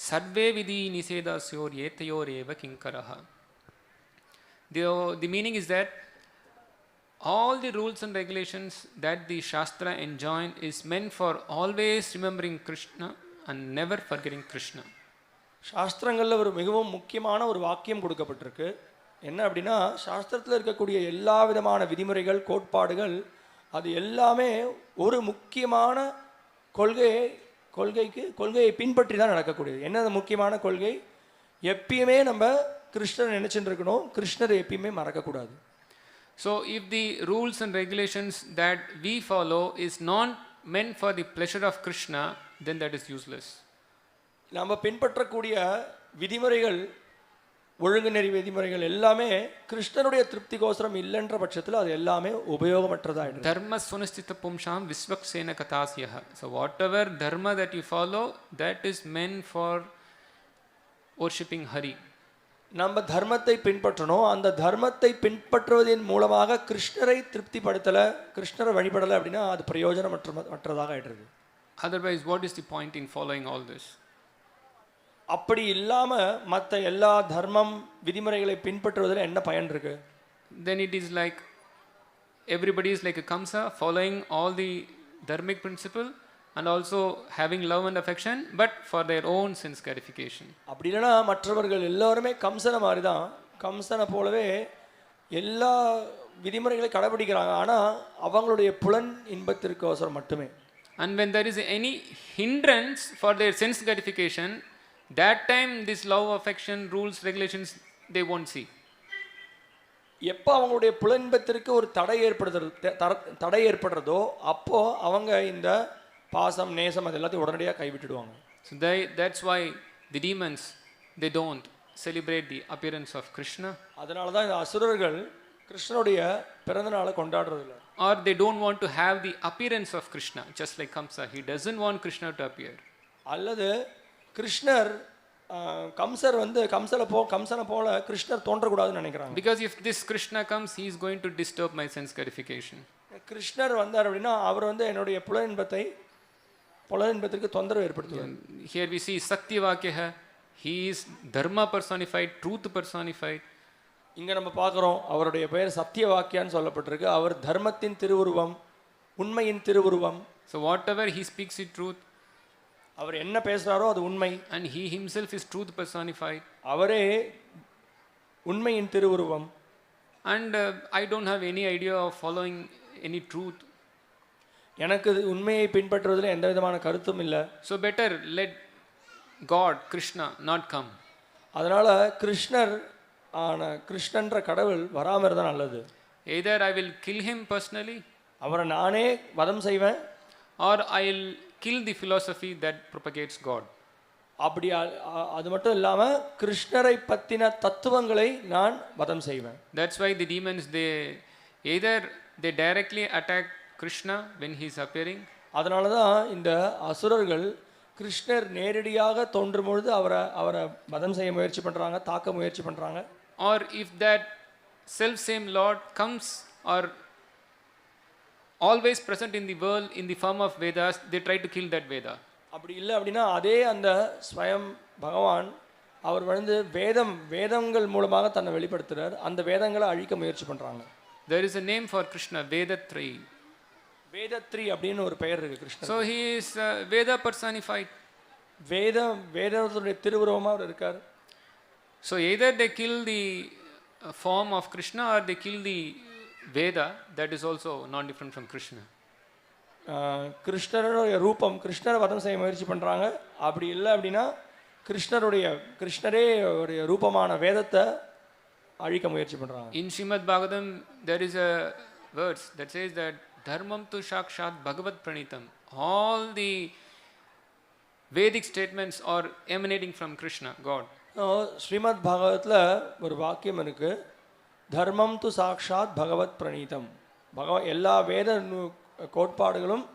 Sarve Vidhi Nisedasyor Yetayor Eva Kinkaraha. The meaning is that all the rules and regulations that the Shastra enjoin is meant for always remembering Krishna and never forgetting Krishna. சாஸ்திரங்களில் ஒரு மிகவும் முக்கியமான ஒரு வாக்கியம் கொடுக்கப்பட்டிருக்கு. என்ன அப்படின்னா, சாஸ்திரத்தில் இருக்கக்கூடிய எல்லா விதமான விதிமுறைகள், கோட்பாடுகள், அது எல்லாமே ஒரு முக்கியமான கொள்கையை பின்பற்றி தான் நடக்கக்கூடியது. என்ன அந்த முக்கியமான கொள்கை? எப்பயுமே நம்ம கிருஷ்ணரை நினைச்சுட்டு இருக்கணும், கிருஷ்ணரை எப்பயுமே மறக்கக்கூடாது. So if the rules and regulations that we follow is not meant for the pleasure of Krishna, then that is useless. நம்ம பின்பற்றக்கூடிய விதிமுறைகள், ஒழுங்குநெறி விதிமுறைகள் எல்லாமே கிருஷ்ணனுடைய திருப்திக்கோசரம் இல்லைன்ற பட்சத்தில் அது எல்லாமே உபயோகமற்றதாயிடும். Dharma sunistita pumsham visvaksena katasyaha. So whatever dharma that you follow, that is meant for worshipping Hari. நம்ம தர்மத்தை பின்பற்றணும். அந்த தர்மத்தை பின்பற்றுவதன் மூலமாக கிருஷ்ணரை திருப்திப்படுத்தலை, கிருஷ்ணரை வழிபடலை அப்படின்னா அது பிரயோஜனமற்றதாக ஆயிடுறது. Otherwise, what is the point in following all this? அப்படி இல்லாமல் மற்ற எல்லா தர்மம் விதிமுறைகளை பின்பற்றுவதில் என்ன பயன் இருக்கு? Then it is like everybody is like a Kamsa, following all the dharmic principle and also having love and affection, but for their own sense gratification. அப்படி இல்லைன்னா மற்றவர்கள் எல்லோருமே கம்சனை மாதிரி தான், கம்சனை போலவே எல்லா விதிமுறைகளை கடைபிடிக்கிறாங்க, ஆனால் அவங்களுடைய புலன் இன்பத்திற்கோசரம் மட்டுமே. And when there is any hindrance for their sense gratification, that time this love, affection, rules, regulations, they won't see. எப்போ அவங்களுடைய புலன்பத்திற்கு ஒரு தடை ஏற்படுறதோ அப்போ அவங்க இந்த பாசம், நேசம் அது எல்லாத்தையும் உடனடியாக கைவிட்டுடுவாங்க. So that's why the demons, they don't celebrate the appearance of Krishna. அதனால தான் இந்த அசுரர்கள் கிருஷ்ணனுடைய பிறந்த நாளை கொண்டாடுறதில்லை. Or they don't want to have the appearance of Krishna, just like Kamsa. He doesn't want Krishna to appear. அல்லது கிருஷ்ணர் கம்சர் வந்து கம்சனை போல கிருஷ்ணர் தோன்றக்கூடாதுன்னு நினைக்கிறாங்க. Because if this Krishna comes, he is going to disturb my sense gratification. கிருஷ்ணர் வந்தார் அப்படின்னா அவர் வந்து என்னுடைய புலனின்பத்திற்கு தொந்தரவு ஏற்படுத்துவார். Here we see Satyavakya. He is dharma personified, truth personified. இங்க நம்ம பார்க்குறோம் அவருடைய பெயர் சத்தியவாக்கியான்னு சொல்லப்பட்டிருக்கு. அவர் தர்மத்தின் திருவுருவம், உண்மையின் திருவுருவம். So whatever he speaks is truth. அவர் என்ன பேசுறாரோ அது உண்மை. And he himself is truth personified. அவரே உண்மையின் திருவுருவம். And I don't have any idea of following any truth. எனக்கு உண்மையை பின்பற்றுவதில் எந்த விதமான கருத்தும் இல்லை. So better let God, Krishna, not come. அதனால கிருஷ்ணன்ற கடவுள் வராம இருந்தா நல்லது. Either I will kill him personally, அவரை நானே வதம் செய்வேன், or I'll kill the philosophy that propagates God. அப்படி அது மட்டும் இல்லாம கிருஷ்ணரை பத்தின தத்துவங்களை நான் வதம் செய்வேன். That's why the demons, either they directly attack Krishna when he is appearing. அதனால தான் இந்த அசுரர்கள் கிருஷ்ணர் நேரடியாக தோன்றும் பொழுது அவரை வதம் செய்ய முயற்சி பண்றாங்க, தாக்க முயற்சி பண்றாங்க. Or if that self same Lord comes or always present in the world in the form of Vedas, they try to kill that Veda. அப்படி இல்லை அப்படின்னா அதே அந்த ஸ்வயம் பகவான் அவர் வந்து வேதங்கள் மூலமாக தன்னை வெளிப்படுத்துறார், அந்த வேதங்களை அழிக்க முயற்சி பண்றாங்க. There is a name for Krishna, Vedatri. வேதத்ரி அப்படின்னு ஒரு பெயர் இருக்கு கிருஷ்ணர். So he is Veda personified. வேதத்துடைய திருவுருவமா அவர் இருக்கார். So either they kill the form of Krishna or they kill the Veda, that is also not different from Krishna. கிருஷ்ணருடைய ரூபம், கிருஷ்ணரை வதம் செய்ய முயற்சி பண்றாங்க. அப்படி இல்லை அப்படின்னா கிருஷ்ணரே ஒரு ரூபமான வேதத்தை அழிக்க முயற்சி பண்றாங்க. In Srimad Bhagavatam there is a verse that says that dharmam tu shakshat bhagavat pranitam. All the Vedic statements are emanating from Krishna, God. Srimad பாகவத்தில் ஒரு வாக்கியம் இருக்கு, தர்மம் து சாக்ஷாத் பகவத் பிரணீதம். எல்லா கோட்பாடுகளும்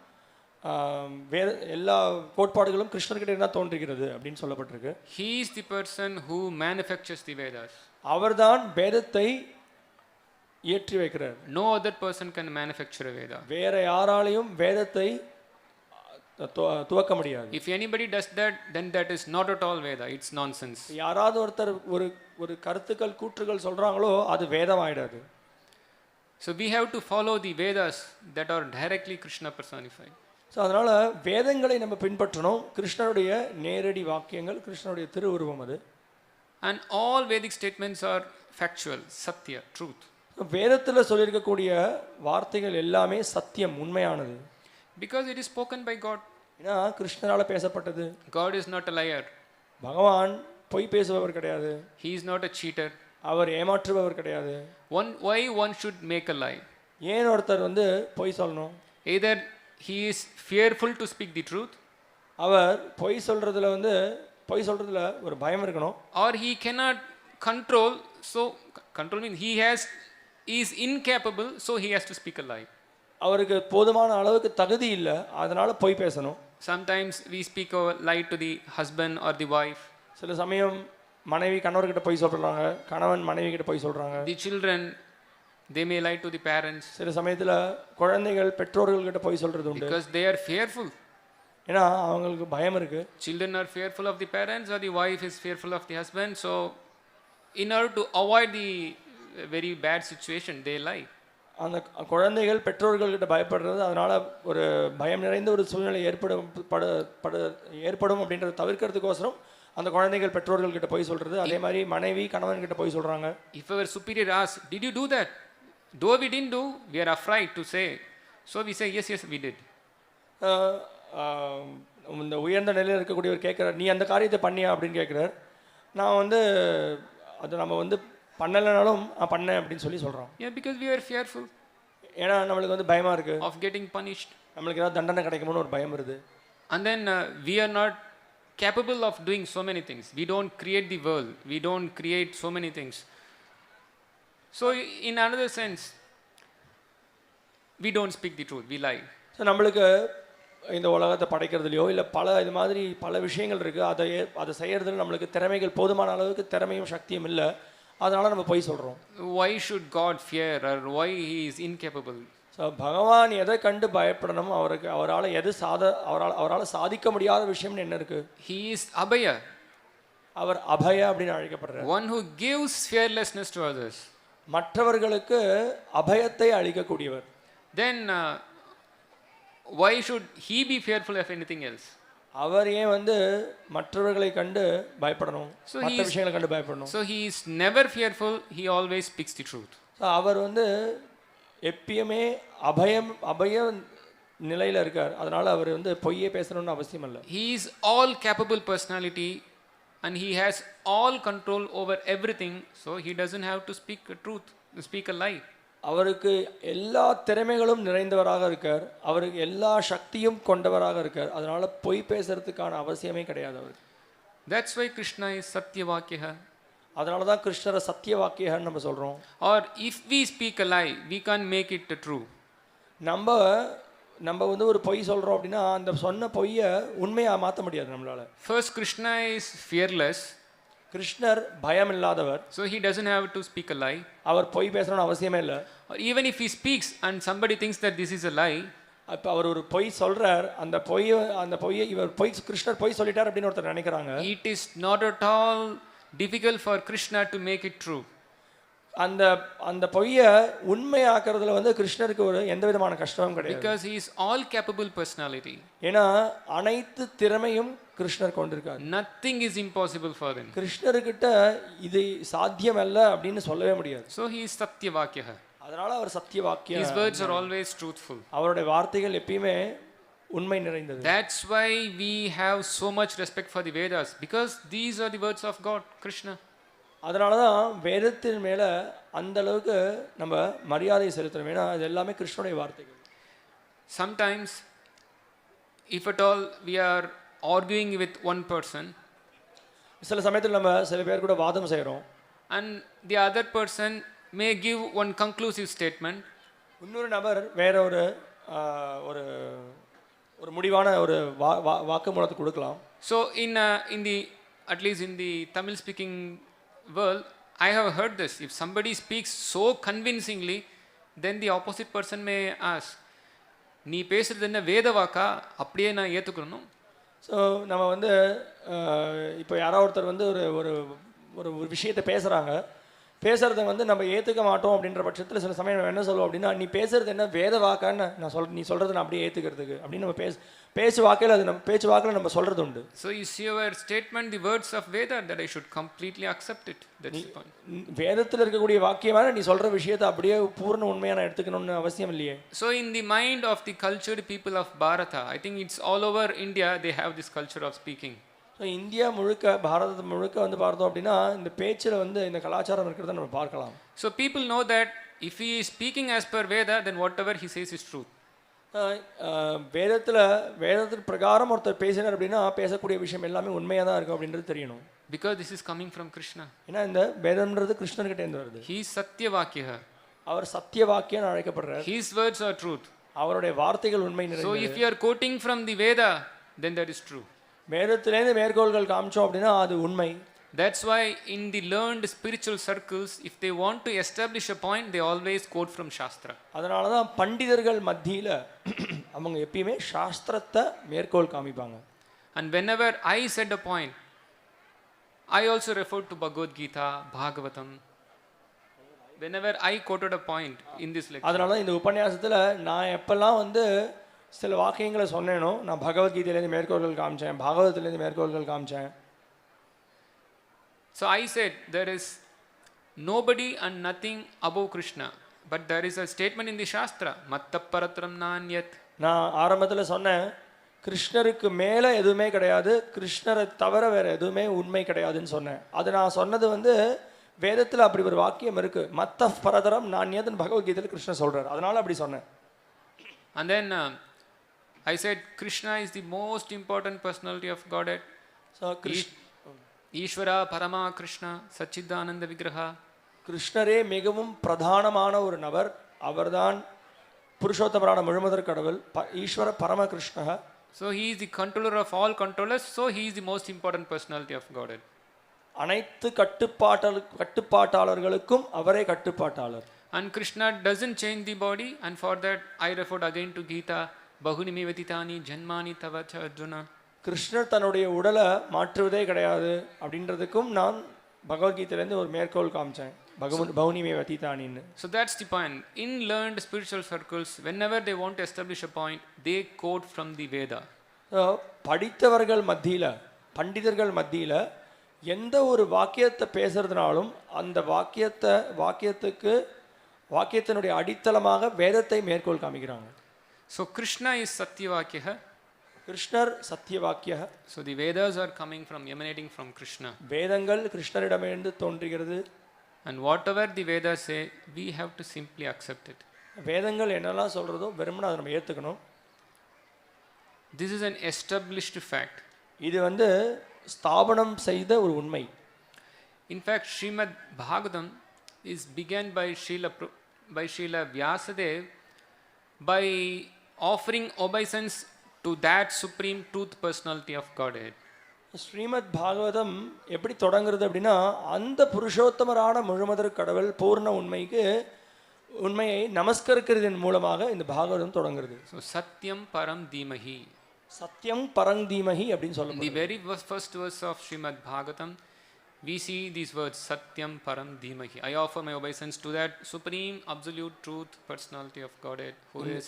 எல்லா கோட்பாடுகளும் கிருஷ்ணர்கிட்ட இருந்தால் தோன்றுகிறது அப்படின்னு சொல்லப்பட்டிருக்கு. He is the person who manufactures the Vedas. அவர்தான் வேதத்தை இயற்றி வைக்கிறார். No other person can manufacture a Veda. வேற யாராலையும் வேதத்தை துவக்க முடியாது. If anybody does that, then that is not at all Veda, it's nonsense. யாராவது ஒருத்தர் ஒரு கருத்துக்கள் கூற்றுகள் சொல்றாங்களோ அது வேதம் ஆயிடாது. So we have to follow the Vedas that are directly Krishna personified. So அதனால வேதங்களை நம்ம பின்பற்றணும். கிருஷ்ணருடைய நேரடி வாக்கியங்கள், கிருஷ்ணருடைய திருவுருவம் அது. And all Vedic statements are factual, satya, truth. வேதத்தில் சொல்லியிருக்கக்கூடிய வார்த்தைகள் எல்லாமே சத்தியம், உண்மையானது. Because it is spoken by God. ஏன்னா கிருஷ்ணரால பேசப்பட்டது. God is not a liar. பகவான் பொய் பேசுபவர் கிடையாது. He is not a cheater. அவர் ஏமாற்றுபவர் கிடையாது. Why one should make a lie? ஏன் ஒருத்தர் வந்து பொய் சொல்லணும்? Either he is fearful to speak the truth, அவர் பொய் சொல்றதுல ஒரு பயம் இருக்கணும். or he cannot control, so control means he is incapable, so he has to speak a lie. அவருக்கு போதுமான அளவுக்கு தகுதி இல்லை, அதனால பொய் பேசணும். Sometimes we speak a lie to the husband or the wife. சில சமயம் மனைவி கணவர்கிட்ட பொய் சொல்றாங்க, கணவன் மனைவி கிட்ட பொய் சொல்றாங்க. The children, they may lie to the parents. சில சமயத்துல குழந்தைகள் பெற்றோர்கள் கிட்ட பொய் சொல்றது உண்டு. Because they are fearful. ஏன்னா அவங்களுக்கு பயம் இருக்கு. Children are fearful of the parents, or the wife is fearful of the husband. So in order to avoid the very bad situation, they lie. அந்த குழந்தைகள் பெற்றோர்கள் கிட்ட பயப்படுறது, அதனால ஒரு பயம் நிறைந்த ஒரு சூழ்நிலை ஏற்படும் அப்படின்றத தவிர்க்கிறதுக்கோசரம் அந்த குழந்தைகள் பெற்றோர்கள் கிட்ட போய் சொல்றது. அதே மாதிரி மனைவி கணவன் கிட்ட போய் சொல்றாங்க. If our superior asks, did you do that? Though we didn't do, we are afraid to say. So we say, yes, we did. இந்த உயர்ந்த நிலையில் இருக்கக்கூடியவர் கேட்குறார், நீ அந்த காரியத்தை பண்ணியா அப்படின்னு கேட்குறார். நான் வந்து அது நம்ம வந்து பண்ணலைனாலும் பண்ணேன் அப்படின்னு சொல்கிறோம். Yeah, because we are fearful. ஏன்னா நம்மளுக்கு வந்து பயமாக இருக்குது. Of getting punished. நம்மளுக்கு ஏதாவது தண்டனை கிடைக்குமோன்னு ஒரு பயம் வருது. And then we are not capable of doing so many things. We don't create the world. We don't create so many things. So in another sense, we don't speak the truth. We lie. So நம்மளுக்கு இந்த உலகத்தை படைக்கிறதுலையோ இல்லை இது மாதிரி பல விஷயங்கள் இருக்குது. அதை செய்கிறதுல நம்மளுக்கு திறமைகள் போதுமான அளவுக்கு திறமையும் சக்தியும் இல்லை. அதனால நம்ம போய் சொல்கிறோம். Why should God fear, or why he is incapable? So பகவான் எதை கண்டு பயப்படணும்? அவரால் சாதிக்க முடியாத விஷயம்னு என்ன இருக்குது? He is Abhaya. அவர் அபய அப்படின்னு அழைக்கப்படுறார். One who gives fearlessness to others. மற்றவர்களுக்கு அபயத்தை அளிக்கக்கூடியவர். Then why should he be fearful of anything else? அவர் ஏன் வந்து மற்றவர்களை கண்டு பயப்படணும், So மற்ற he is- விஷயங்களை கண்டு பயப்படணும்? So he is never fearful, he always speaks the truth. So அவர் வந்து எப்பயுமே அபய நிலையில இருக்கார். அதனால அவர் வந்து பொய்யே பேசணும்னு அவசியம் இல்லை. He is all capable personality and he has all control over everything, so he doesn't have to speak a truth, speak a lie. அவருக்கு எல்லா திறமைகளும் நிறைந்தவராக இருக்கார், அவருக்கு எல்லா சக்தியும் கொண்டவராக இருக்கார். அதனால பொய் பேசுறதுக்கான அவசியமே கிடையாது அவருக்கு. That's why Krishna is Satyavakya. அதனால தான் கிருஷ்ணரை சத்தியவாக்கியன்னு நம்ம சொல்றோம். Or if we speak a lie, we can't make it true. நம்ம வந்து ஒரு பொய் சொல்றோம் அப்படின்னா அந்த சொன்ன பொய்யை உண்மையா மாற்ற முடியாது நம்மளால. First, Krishna is fearless, கிருஷ்ணர் பயம் இல்லாதவர். so he doesn't have to speak a lie. அவர் பொய் பேசணும்னு அவசியமே இல்லை. Or even if he speaks and somebody thinks that this is a lie, அப்போ அவர் ஒரு பொய் சொல்றார், அந்த பொய்யை இவர் கிருஷ்ணர் பொய் சொல்லிட்டார் அப்படின்னு ஒருத்தர் நினைக்கிறாங்க. it is not at all difficult for Krishna to make it true. அந்த பொய்யை உண்மையாக்குறதுல வந்து கிருஷ்ணருக்கு ஒரு எந்த விதமான கஷ்டமும் கிடையாது. Because he is all capable personality. ஏன்னா அனைத்து திறமையும் கிருஷ்ணர் கொண்டிருக்கார். Nothing is impossible for him. கிருஷ்ணர்கிட்ட இது சாத்தியம் அல்ல அப்படின்னு சொல்லவே முடியாது. So he is Satyavakya. அதனால அவர் சத்தியவாக்கிய. His words are always truthful. அவருடைய வார்த்தைகள் எப்பயுமே உண்மை நிறைந்தது. That's why we have so much respect for the Vedas, because these are the words of God, Krishna. அதனால தான் வேதத்தின் மேலே அந்த அளவுக்கு நம்ம மரியாதை செலுத்தணும். ஏன்னா அது எல்லாமே கிருஷ்ணனுடைய வார்த்தைகள். Sometimes, if at all we are arguing with one person, சில சமயத்தில் நம்ம சில பேர் கூட வாதம் செய்கிறோம், and the other person may give one conclusive statement, இன்னொரு நபர் வேற ஒரு ஒரு முடிவான ஒரு வாக்குமூலத்தை கொடுக்கலாம். So in the at least in the Tamil speaking world, I have heard this. If somebody speaks so convincingly, then the opposite person may ask, நீ பேசுறது என்ன வேத வாக்கா, அப்படியே நான் ஏற்றுக்கணும். ஸோ நம்ம வந்து இப்போ யாரோ ஒருத்தர் வந்து ஒரு ஒரு விஷயத்தை பேசுகிறத வந்து நம்ம ஏற்றுக்க மாட்டோம் அப்படின்ற பட்சத்தில் சில சமயம் நம்ம என்ன சொல்லுவோம் அப்படின்னா, நீ பேசுறது என்ன வேத வாக்கான்னு நீ சொல்கிறது நான் அப்படியே ஏற்றுக்கிறதுக்கு அப்படின்னு நம்ம பேச்சு வாக்கில் நம்ம சொல்கிறது உண்டு. So is your statement the words of Veda that I should completely accept it? That's the point. வேதத்தில் இருக்கக்கூடிய வாக்கியமான நீ சொல்கிற விஷயத்தை அப்படியே பூர்ண உண்மையான எடுத்துக்கணும்னு அவசியம் இல்லையே. So in the mind of the cultured people of Bharata, I think it's all over India, they have this culture of speaking. So India முழுக்க பாரத முழுக்க வந்து பார்த்தோம் அப்படின்னா இந்த பேச்சில் வந்து இந்த கலாச்சாரம் இருக்கிறத நம்ம பார்க்கலாம். So people know that if he is speaking as per Veda, then whatever he says is truth. வேதத்தின் பிரகாரம் ஒருத்தர் பேசினார் அப்படின்னா பேசக்கூடிய விஷயம் எல்லாமே உண்மையாக தான் இருக்கும் அப்படின்றது தெரியணும். Because this is coming from Krishna. ஏன்னா இந்த வேதம்ன்றது கிருஷ்ணர்கிட்ட இருந்து வருது. He is Satyavakya. Our சத்தியவாக்கியன்னு அழைக்கப்படுறார். His words are truth. அவருடைய வார்த்தைகள் உண்மை நிறைந்தது. So if you are quoting from the Veda, then that is true. வேதத்திலேருந்து மேற்கோள்கள் காமிச்சோம் அப்படின்னா அது உண்மை. That's why in the learned spiritual circles, if they want to establish a point, they always quote from Shastra. அதனால தான் பண்டிதர்கள் மத்தியில் அவங்க எப்பயுமே சாஸ்திரத்தை மேற்கோள் காமிப்பாங்க. And whenever I said a point, I also referred to Bhagavad Gita, Bhagavatam. Whenever I quoted a point in this lecture. அதனால தான் இந்த உபன்யாசத்தில் நான் எப்பெல்லாம் வந்து சில வாக்கியங்களை சொன்னேனோ, நான் பகவத்கீதையிலேருந்து மேற்கோள்கள் காமிச்சேன், பாகவதத்திலேருந்து மேற்கோள்கள் காமிச்சேன். So I said there is nobody and nothing above Krishna, but there is a statement in the Shastra, matta paratram nanyat. நான் ஆரம்பத்தில் சொன்னேன், கிருஷ்ணருக்கு மேலே எதுவுமே கிடையாது, கிருஷ்ணரை தவிர வேற எதுவுமே உண்மை கிடையாதுன்னு சொன்னேன். அது நான் சொன்னது வந்து வேதத்தில் அப்படி ஒரு வாக்கியம் இருக்கு, மத்த பரதரம் நான்யத்னு பகவத்கீதையில் கிருஷ்ணர் சொல்றார், அதனால அப்படி சொன்னேன். And then I said Krishna is the most important personality of Godhead. So Ishvara Parama Krishna Satchidananda Vigraha. கிருஷ்ணரே மிகவும் பிரதானமான ஒரு நபர், அவர்தான் புருஷோத்தமரான முழுமுதற் கடவுள், ஈஸ்வர பரம Krishna. So he is the controller of all controllers, so he is the most important personality of Godhead. அனைத்து கட்டுப்பாட்டாளர்களுக்கும் அவரே கட்டுப்பாட்டாளர். And Krishna doesn't change the body, and for that I referred again to Gita, Bahuni me vatitani janmani tava cha Arjuna. கிருஷ்ணர் தன்னுடைய உடலை மாற்றுவதே கிடையாது அப்படின்றதுக்கும் நான் பகவத்கீதையிலேருந்து ஒரு மேற்கோள் காமிச்சேன், பகுனி மே வதிதானின்னு. So that's the point. In learned spiritual circles, whenever they want to establish a point, they quote from the Veda. படித்தவர்கள் மத்தியில், பண்டிதர்கள் மத்தியில் எந்த ஒரு வாக்கியத்தை பேசுறதுனாலும் அந்த வாக்கியத்தினுடைய அடித்தளமாக வேதத்தை மேற்கோள் காமிக்கிறாங்க. So Krishna is Satyavakya. கிருஷ்ணர் சத்தியவாக்கிய. So the Vedas are coming from, emanating from Krishna. வேதங்கள் கிருஷ்ணரிடமிருந்து தோன்றுகிறது. And whatever the Vedas say, we have to simply accept it. வேதங்கள் என்னெல்லாம் சொல்றதோ வெறுமனே அதை நம்ம ஏற்றுக்கணும். This is an established fact. இது ஸ்தாபனம் செய்த ஒரு உண்மை. In fact, Srimad Bhagavatam is began by Srila Vyasadev by offering obeisance to that supreme truth personality of Godhead. Srimad Bhagavatam எப்படி தொடங்குறது அப்படின்னா, அந்த புருஷோத்தமரான முழுமதர் கடவுள் பூர்ண உண்மையை நமஸ்கரிக்கிறதன் மூலமாக இந்த பாகவதம் தொடங்குறது. So Satyam Param Dhimahi. சத்யம் பரங் தீமஹி அப்படின்னு சொல்லப்படுது. The very first verse of Srimad Bhagavatam, we see these words Satyam Param Dhimahi. I offer my obeisance to that supreme absolute truth personality of Godhead who is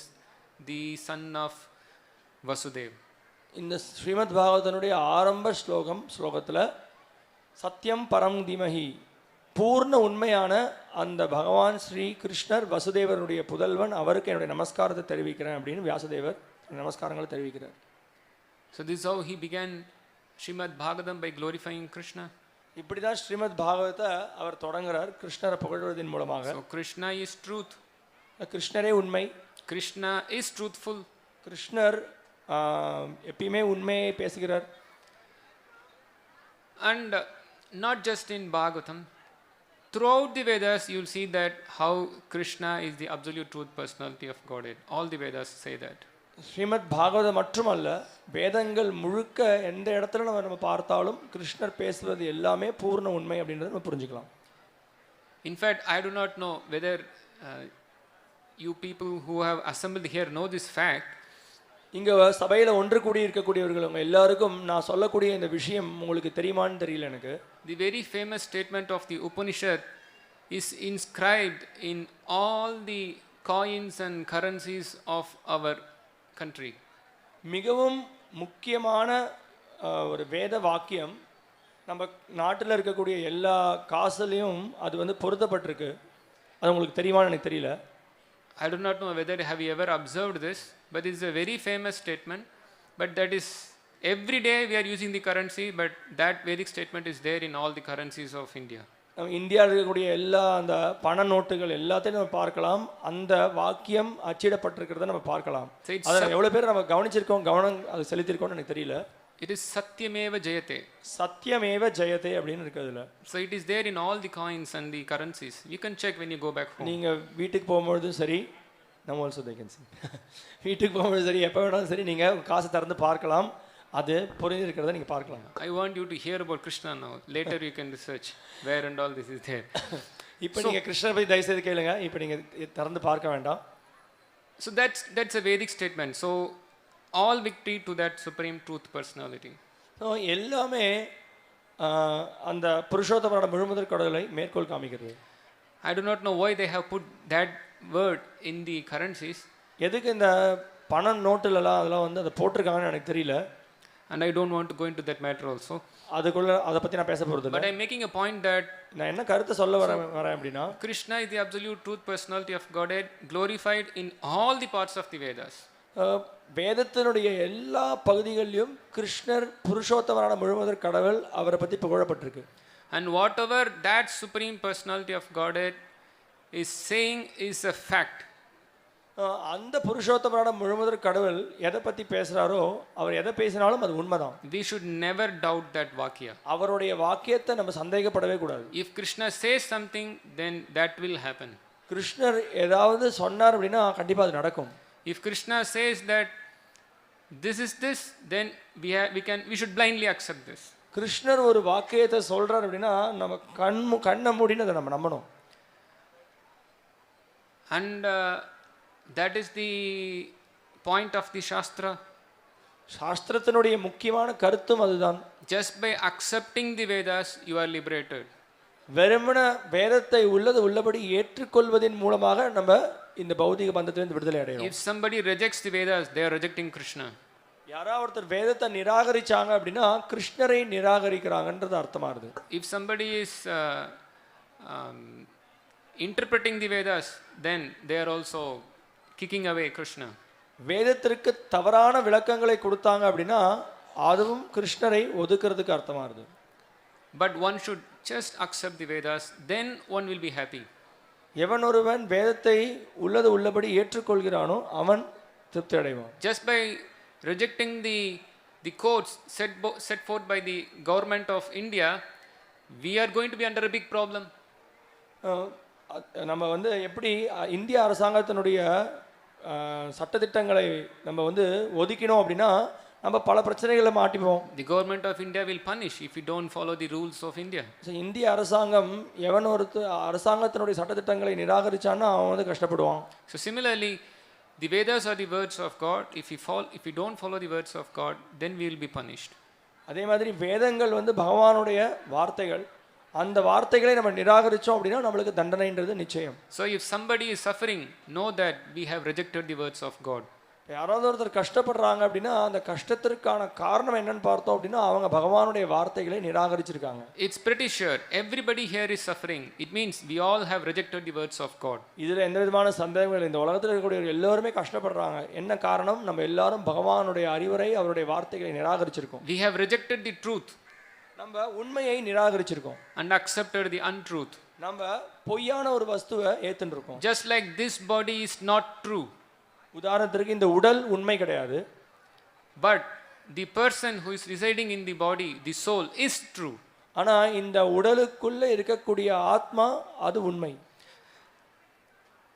the son of Vasudev. இந்த ஸ்ரீமத் பாகவதனுடைய ஆரம்ப ஸ்லோகத்தில் சத்யம் பரம் தீமஹி, பூர்ண உண்மையான அந்த பகவான் ஸ்ரீ கிருஷ்ணர் வசுதேவருடைய புதல்வன், அவருக்கு என்னுடைய நமஸ்காரத்தை தெரிவிக்கிறேன் அப்படின்னு வியாசதேவர் நமஸ்காரங்களை தெரிவிக்கிறார். So this is how he began Srimad Bhagavatam, by glorifying Krishna. இப்படி தான் ஸ்ரீமத் பாகவத்தை அவர் தொடங்குறார், கிருஷ்ணரை புகழ்வதன் மூலமாக. So Krishna is truth. கிருஷ்ணரே உண்மை. Krishna is truthful. கிருஷ்ணர் எப்பயுமே உண்மையை பேசுகிறார். And not just in Bhagavatam, throughout the Vedas you will see that how Krishna is the absolute truth personality of Godhead. All the Vedas say that. Srimad Bhagavatam மட்டுமல்ல, வேதங்கள் முழுக்க எந்த இடத்துல நம்ம பார்த்தாலும் கிருஷ்ணர் பேசுவது எல்லாமே பூர்ண உண்மை அப்படின்றத நம்ம புரிஞ்சுக்கலாம். In fact, I do not know whether you people who have assembled here know this fact. இங்க சபையில ஒன்று கூடி இருக்கக்கூடியவர்கள் உங்க எல்லாருக்கும் நான் சொல்லக்கூடிய இந்த விஷயம் உங்களுக்கு தெரியுமான்னு தெரியல எனக்கு. The very famous statement of the Upanishad is inscribed in all the coins and currencies of our country. மிகவும் முக்கியமான ஒரு வேத வாக்கியம் நம்ம நாட்டில் இருக்கக்கூடிய எல்லா காசுலையும் அது பொருத்தப்பட்டிருக்கு. அது உங்களுக்கு தெரியுமான்னு எனக்கு தெரியல. I do not know whether have you ever observed this, but it is a very famous statement. But that is, every day we are using the currency, but that Vedic statement is there in all the currencies of India. இந்தியாவில் இருக்கக்கூடிய எல்லா அந்த பண நோட்டுகள் எல்லாத்தையும் நம்ம பார்க்கலாம். அந்த வாக்கியம் அச்சிடப்பட்டிருக்கிறத நம்ம பார்க்கலாம். அதை எவ்வளவு பேர் நம்ம கவனம் அது செலுத்திருக்கோம்னு எனக்கு தெரியல. It is Satyameva Jayate. Satyameva Jayate அப்படின்னு இருக்குதுல. So it is there in all the coins and the currencies. You can check when you go back home. நீங்க வீட்டுக்கு போகும்போதும் சரி, நம்ம ஆல்சோ they can see. வீட்டுக்கு போகும்போது சரி, எப்போ வேணாலும் சரி, நீங்க காசை திறந்து பார்க்கலாம். அது புரிஞ்சு இருக்கிறத நீங்க பார்க்கலாம். I want you to hear about Krishna now. Later you can research where and all this is there. இப்போ நீங்க கிருஷ்ணரை பத்தி தயவு செய்து கேளுங்க. இப்போ நீங்க திறந்து பார்க்க வேண்டாம். So that's a Vedic statement. So all victory to that supreme truth personality. So எல்லாமே அந்த புருஷோத்தமரான முழுமுதற் கடவுளை மேற்கோள் காமிக்கிறது. I do not know why they have put that word in the currencies. எதுக்கு இந்த பண நோட்டுலலாம் அதெல்லாம் அதை போட்டிருக்காங்கன்னு எனக்கு தெரியல. And I don't want to go into that matter also. அதுக்குள்ள அதை பத்தி நான் பேச போறது இல்ல. But I'm making a point that நான் என்ன கருத்து சொல்ல வரேன் அப்படினா, Krishna is the absolute truth personality of Godhead, glorified in all the parts of the Vedas. வேதத்தினுடைய எல்லா பகுதிகளிலும் கிருஷ்ணர் புருஷோத்தமரான முழுமுதற் கடவுள் அவரை பத்தி புகழப்பட்டிருக்கு. And whatever that supreme personality of Godhead is saying is a fact. அந்த புருஷோத்தமரான முழுமுதற் கடவுள் எதை பத்தி பேசுறாரோ, அவர் எதை பேசினாலும் அது உண்மைதான். We should never doubt that vakya. அவருடைய வாக்கியத்தை நம்ம சந்தேகப்படவே கூடாது. If Krishna says something, then that will happen. கிருஷ்ணர் ஏதாவது சொன்னார் அப்படின்னா கண்டிப்பா அது நடக்கும். If Krishna says that this is this, then we should blindly accept this. கிருஷ்ணர் ஒரு வாக்கியத்தை சொல்றார் அப்படின்னா நம்ம கண்ணை மூடின்னு அதை நம்ம நம்பணும். And that is the point of the Shastra. சாஸ்திரத்தினுடைய முக்கியமான கருத்தும் அதுதான். Just by accepting the Vedas, you are liberated. வெறுமன வேதத்தை உள்ளபடி ஏற்றுக்கொள்வதன் மூலமாக நம்ம இந்த பௌதிக பந்தத்திலிருந்து விடுதலை அடையணும். If somebody rejects the Vedas, they are rejecting Krishna. யாராவது ஒருத்தர் வேதத்தை நிராகரிச்சாங்க அப்படின்னா கிருஷ்ணரை நிராகரிக்கிறாங்கன்றது அர்த்தமா இருக்கு. If somebody is um, interpreting the Vedas, then they are also kicking away Krishna. வேதத்திற்கு தவறான விளக்கங்களை கொடுத்தாங்க அப்படின்னா அதுவும் கிருஷ்ணரை ஒதுக்குறதுக்கு அர்த்தமா இருக்கு. But one should just accept the Vedas, then one will be happy. எவன் ஒருவன் வேதத்தை உள்ளது உள்ளபடி ஏற்றுக்கொள்கிறானோ அவன் திருப்தி அடைவான். Just by rejecting the codes set forth by the government of India, we are going to be under a big problem. நம்ம வந்து எப்படி இந்திய அரசாங்கத்தினுடைய சட்டதிட்டங்களை நம்ம வந்து ஒதுக்கினோம் அப்படின்னா நம்ம பல பிரச்சனைகளை மாட்டிப்போம். The government of India will punish if you don't follow the rules of India. இந்திய அரசாங்கம் எவன் அரசாங்கத்தினுடைய சட்டதிட்டங்களை நிராகரிச்சான்னா அவன் வந்து கஷ்டப்படுவான். So similarly, the Vedas are the words of God. If we don't follow the words of God, then we will be punished. அதே மாதிரி வேதங்கள் வந்து பகவானுடைய வார்த்தைகள். அந்த வார்த்தைகளை நம்ம நிராகரிச்சோம் அப்படின்னா நம்மளுக்கு தண்டனைன்றது நிச்சயம். So if somebody is suffering, know that we have rejected the words of God. யாராவது ஒருத்தர் கஷ்டப்படுறாங்க அப்படின்னா அந்த கஷ்டத்திற்கான காரணம் என்னன்னு பார்த்தோம் அப்படின்னா அவங்க பகவானுடைய வார்த்தைகளை நிராகரிச்சிருக்காங்க. It's pretty sure everybody here is suffering. It means we all have rejected the words of God. இதுல எந்த விதமான சந்தேகமும் இல்லை. இந்த உலகத்தில் இருக்கக்கூடிய எல்லாருமே கஷ்டப்படுறாங்க. என்ன காரணம்? நம்ம எல்லாரும் பகவானுடைய அறிவுரை அவருடைய வார்த்தைகளை நிராகரிச்சிருக்கோம். We have rejected the truth. நம்ம உண்மையை நிராகரிச்சிருக்கோம். And accepted the untruth. நம்ம பொய்யான ஒரு வஸ்துவை ஏத்துன்னு இருக்கோம். Just like this body is not true. உதாரணத்திற்கு இந்த உடல் உண்மை கிடையாது. But the person who is residing in the body, the soul, is true. ஆனா இந்த உடலுக்குள்ள இருக்கக்கூடிய ஆத்மா அது உண்மை.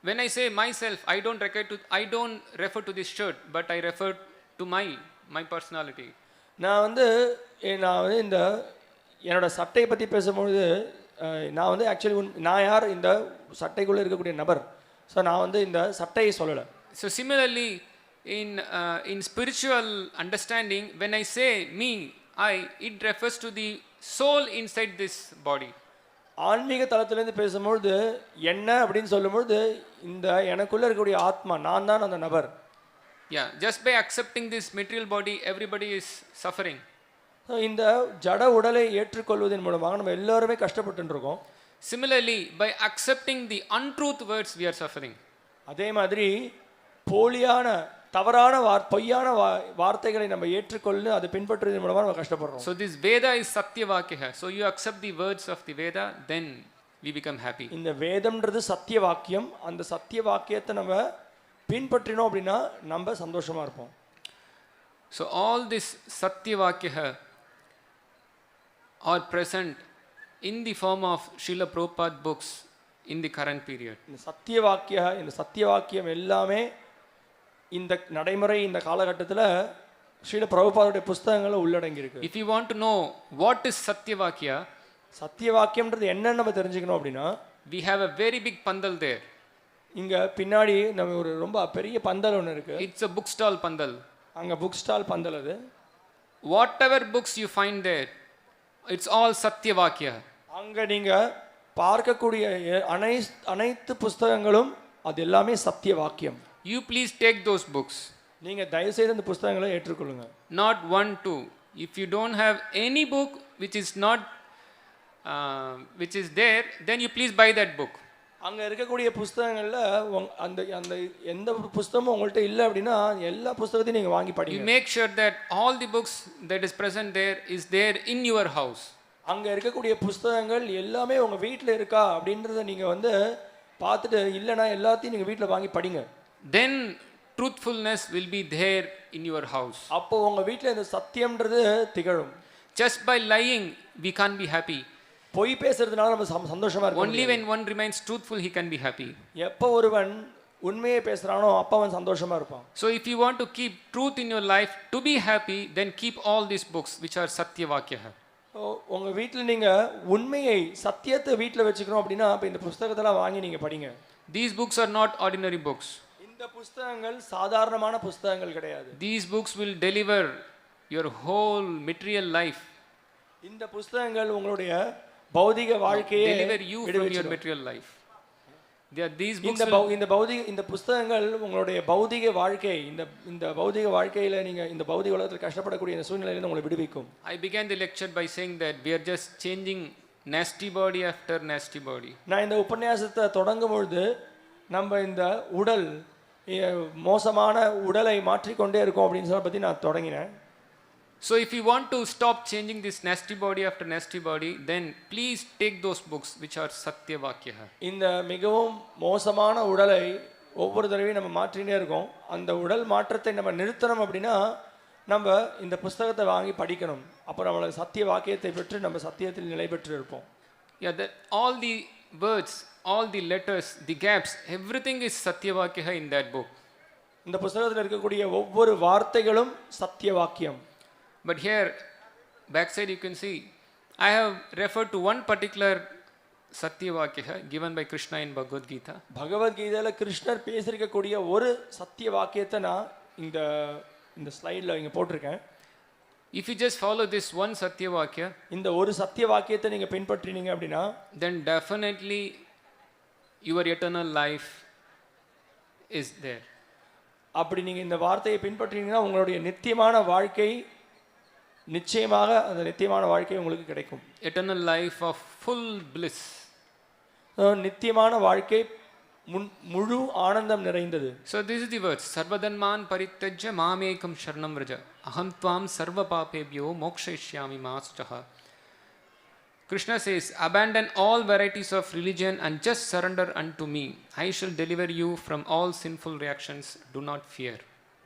When I say myself, I don't refer to this shirt, but I refer to my personality. நான் வந்து இந்த என்னோட சட்டையை பற்றி பேசும்பொழுது நான் வந்து ஆக்சுவலி நான் யார் இந்த சட்டைக்குள்ளே இருக்கக்கூடிய நபர். ஸோ நான் வந்து இந்த சட்டையை சொல்லலை. So similarly, in spiritual understanding, when I say me, it refers to the soul inside this body. ஆன்மீக தளத்திலேருந்து பேசும்பொழுது என்ன அப்படின்னு சொல்லும்பொழுது இந்த எனக்குள்ளே இருக்கக்கூடிய ஆத்மா நான் தான் அந்த நபர். Yeah, just by accepting this material body, everybody is suffering. இந்த ஜட உடலை ஏற்றுக்கொள்வதன் மூலமாக நம்ம எல்லாருமே கஷ்டப்பட்டு இருக்கோம். Similarly, by accepting the untruth words, we are suffering. அதே மாதிரி போலியான தவறான பொய்யான வார்த்தைகளை நம்ம ஏற்றுக்கொள்ளு அதை பின்பற்றுவதன் மூலமாக நம்ம கஷ்டப்படுறோம். So this Veda is Satyavakya. So you accept the words of the Veda, then we become happy. இந்த வேதம்ன்றது சத்திய வாக்கியம். அந்த சத்திய வாக்கியத்தை நம்ம பின்பற்றினோம் அப்படின்னா நம்ம சந்தோஷமா இருப்போம். So all this Satyavakya are present in the form of Srila Prabhupada books in the current period. இந்த சத்திய வாக்கியம் எல்லாமே இந்த நடைமுறை இந்த காலகட்டத்தில் ஸ்ரீல பிரபுபாதுடைய புஸ்தகங்களை உள்ளடங்கி இருக்கு. If you want to know what is Satyavakya, சத்திய வாக்கியம்ன்றது என்னன்னு நம்ம தெரிஞ்சுக்கணும் அப்படின்னா we have a very big pandal there. இங்க பின்னாடி நம்ம ஒரு ரொம்ப பெரிய பந்தல் ஒன்று இருக்கு. It's a bookstall pandal. அங்க புக் ஸ்டால் பந்தல் அது. Whatever books you find there, it's all Satyavakya. அங்க நீங்க பார்க்கக்கூடிய அனைத்து புஸ்தகங்களும் அது எல்லாமே சத்திய வாக்கியம். You please take those books. நீங்க தயவு செய்து அந்த புஸ்தகங்களை ஏற்றுக்கொள்ளுங்க. Not 1, 2. If you don't have any book which is there, then you please buy that book. அங்க இருக்கக்கூடிய புஸ்தகங்கள்ல அந்த அந்த எந்த புஸ்தகமும் உங்கள்ட்ட இல்லை அப்படின்னா எல்லா புஸ்தகத்தையும் நீங்க வாங்கி படிங்க. You make sure that all the books that is present there is there in your house. அங்க இருக்கக்கூடிய புஸ்தகங்கள் எல்லாமே உங்க வீட்டில் இருக்கா அப்படின்றத நீங்க வந்து பார்த்துட்டு இல்லைன்னா எல்லாத்தையும் நீங்க வீட்டில் வாங்கி படிங்க. Then truthfulness will be there in your house. அப்போ உங்க வீட்டில் இந்த சத்தியம்ன்றது திகழும். Just by lying we can't be happy. பொய் பேசுறதுனால நம்ம சந்தோஷமா இருக்க Only when one remains truthful he can be happy. எப்போ ஒருவன் உண்மையை பேசுறானோ அப்போ அவன் சந்தோஷமா இருப்பான். So if you want to keep truth in your life to be happy, then keep all these books which are Satyavakya. உங்க வீட்டில் நீங்க உண்மையை சத்தியத்தை வீட்டில் வச்சுக்கணும் அப்படின்னா அப்போ இந்த புஸ்தகத்தெல்லாம் வாங்கி நீங்க படிங்க. These books are not ordinary books. இந்த புஸ்தகங்கள் சாதாரணமான புஸ்தகங்கள் கிடையாது. These books will deliver your whole material life. இந்த புஸ்தகங்கள் உங்களுடைய பௌதிக வாழ்க்கையை deliver you from your material life. These books இந்த புஸ்தகங்கள் உங்களுடைய பௌதிக வாழ்க்கை, இந்த பௌதிக வாழ்க்கையில நீங்க இந்த பௌதிக உலகத்தில் கஷ்டப்படக்கூடிய இந்த சூழ்நிலையில உங்களை விடுவிக்கும். I began the lecture by saying that we are just changing nasty body after nasty body. நான் இந்த உபன்யாசத்தை தொடங்கும் பொழுது நம்ம இந்த உடல் மோசமான உடலை மாற்றிக்கொண்டே இருக்கோம் அப்படின்னு சொல்ல பத்தி நான் தொடங்கினேன். So if you want to stop changing this nasty body after nasty body, then please take those books which are Satya Vakya. இந்த மிகவும் மோசமான உடலை ஒவ்வொரு தடவையும் நம்ம மாற்றினே இருக்கோம். அந்த உடல் மாற்றத்தை நம்ம நிறுத்தணும் அப்படின்னா நம்ம இந்த புஸ்தகத்தை வாங்கி படிக்கணும். அப்புறம் நம்மள சத்திய வாக்கியத்தை பெற்று நம்ம சத்தியத்தில் நிலை பெற்று இருப்போம். Yeah, that all the words, all the letters, the gaps, everything is Satya Vakya in that book. இந்த புஸ்தகத்தில் இருக்கக்கூடிய ஒவ்வொரு வார்த்தைகளும் சத்திய வாக்கியம். But here, backside you can see, I have referred to one particular Satya Vakya given by Krishna in Bhagavad Gita. பகவத் கீதையில கிருஷ்ணர் பேசியிருக்கக்கூடிய ஒரு சத்திய வாக்கியத்தை நான் இந்த ஸ்லைடில் இங்கே போட்டிருக்கேன். If you just follow this one Satya Vakya, இந்த ஒரு சத்திய வாக்கியத்தை நீங்கள் பின்பற்றினீங்க அப்படின்னா then definitely your eternal life is there. அப்படி நீங்கள் இந்த வார்த்தையை பின்பற்றினீங்கன்னா உங்களுடைய நித்தியமான வாழ்க்கை நிச்சயமாக அந்த நித்தியமான வாழ்க்கை உங்களுக்கு கிடைக்கும். Eternal life of full bliss. நித்தியமான வாழ்க்கை முழு ஆனந்தம் நிறைந்தது. So this is the words. Sarvadhanman parityajya mamekam sharanam vraja aham tvam sarva papebhyo mokshayishyami ma sutaha. Krishna says, abandon all varieties of religion and just surrender unto me. I shall deliver you from all sinful reactions. Do not fear.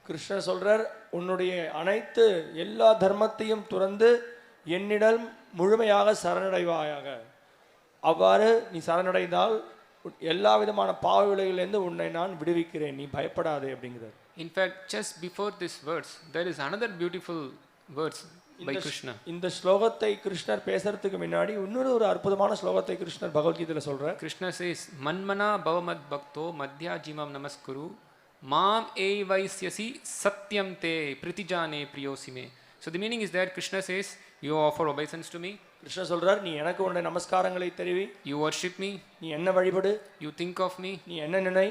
கிருஷ்ணர் சொல்றார், உன்னுடைய அனைத்து எல்லா தர்மத்தையும் துறந்து என்னிடம் முழுமையாக சரணடைவாயாக. அவ்வாறு நீ சரணடைந்தால் எல்லா விதமான பாவ விளைவிலிருந்து உன்னை நான் விடுவிக்கிறேன், நீ பயப்படாதே அப்படிங்கிறார். In fact, just before this verse, there is another beautiful verse by Krishna. இந்த ஸ்லோகத்தை கிருஷ்ணர் பேசுறதுக்கு முன்னாடி இன்னொரு ஒரு அற்புதமான ஸ்லோகத்தை கிருஷ்ணர் பகவத்கீதையில சொல்றார். Krishna says, மன்மனா பவமத் பக்தோ Madhya ஜீமம் நமஸ்குரு mom ஏவைஸ்யசி Sathyam they பிரிதிஜானே பிரியோசிமே. So the meaning is that Krishna says, you offer obeisance to me. கிருஷ்ணர் சொல்றார், நீ எனக்கு உன்னுடைய நமஸ்காரங்களை தெரிவி, you worship me, நீ என்ன வழிபடு, you think of me, நீ என்ன நினை,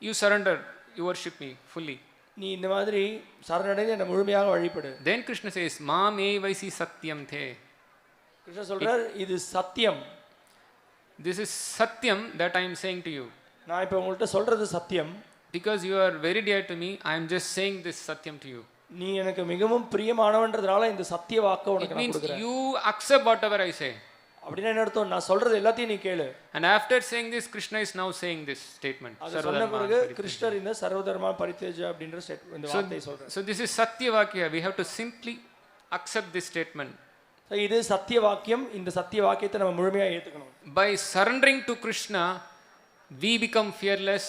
you surrender, you worship me fully. நீ இந்த மாதிரி சரணடைந்து என்னை முழுமையாக வழிபடு. Then Krishna says, மாம் ஏவைசி சத்யம் தே. கிருஷ்ணர் சொல்றார், இது சத்தியம். This is satyam that I am saying to you. நான் இப்போ உங்கள்கிட்ட சொல்றது சத்தியம். Because you are very dear to me, I am just saying this satyam to you. நீ எனக்கு மிகவும் பிரியமானவன்றதால இந்த சத்திய வாக்கை உனக்கு நான் கொடுக்கிறேன். It means you accept whatever I say. அப்படினா என்ன அர்த்தம்? நான் சொல்றது எல்லாத்தையும் நீ கேளு. And after saying this, Krishna is now saying this statement. அது சொன்ன பிறகு கிருஷ்ணர் இந்த சர்வதர்மா பரித்யஜ அப்படிங்கற இந்த வார்த்தையை சொல்றார். So this is Satya Vakya. We have to simply accept this statement. இது சத்திய வாக்கியம். இந்த சத்திய வாக்கியத்தை நம்ம முழுமையா ஏத்துக்கணும். By surrendering to Krishna, we become fearless.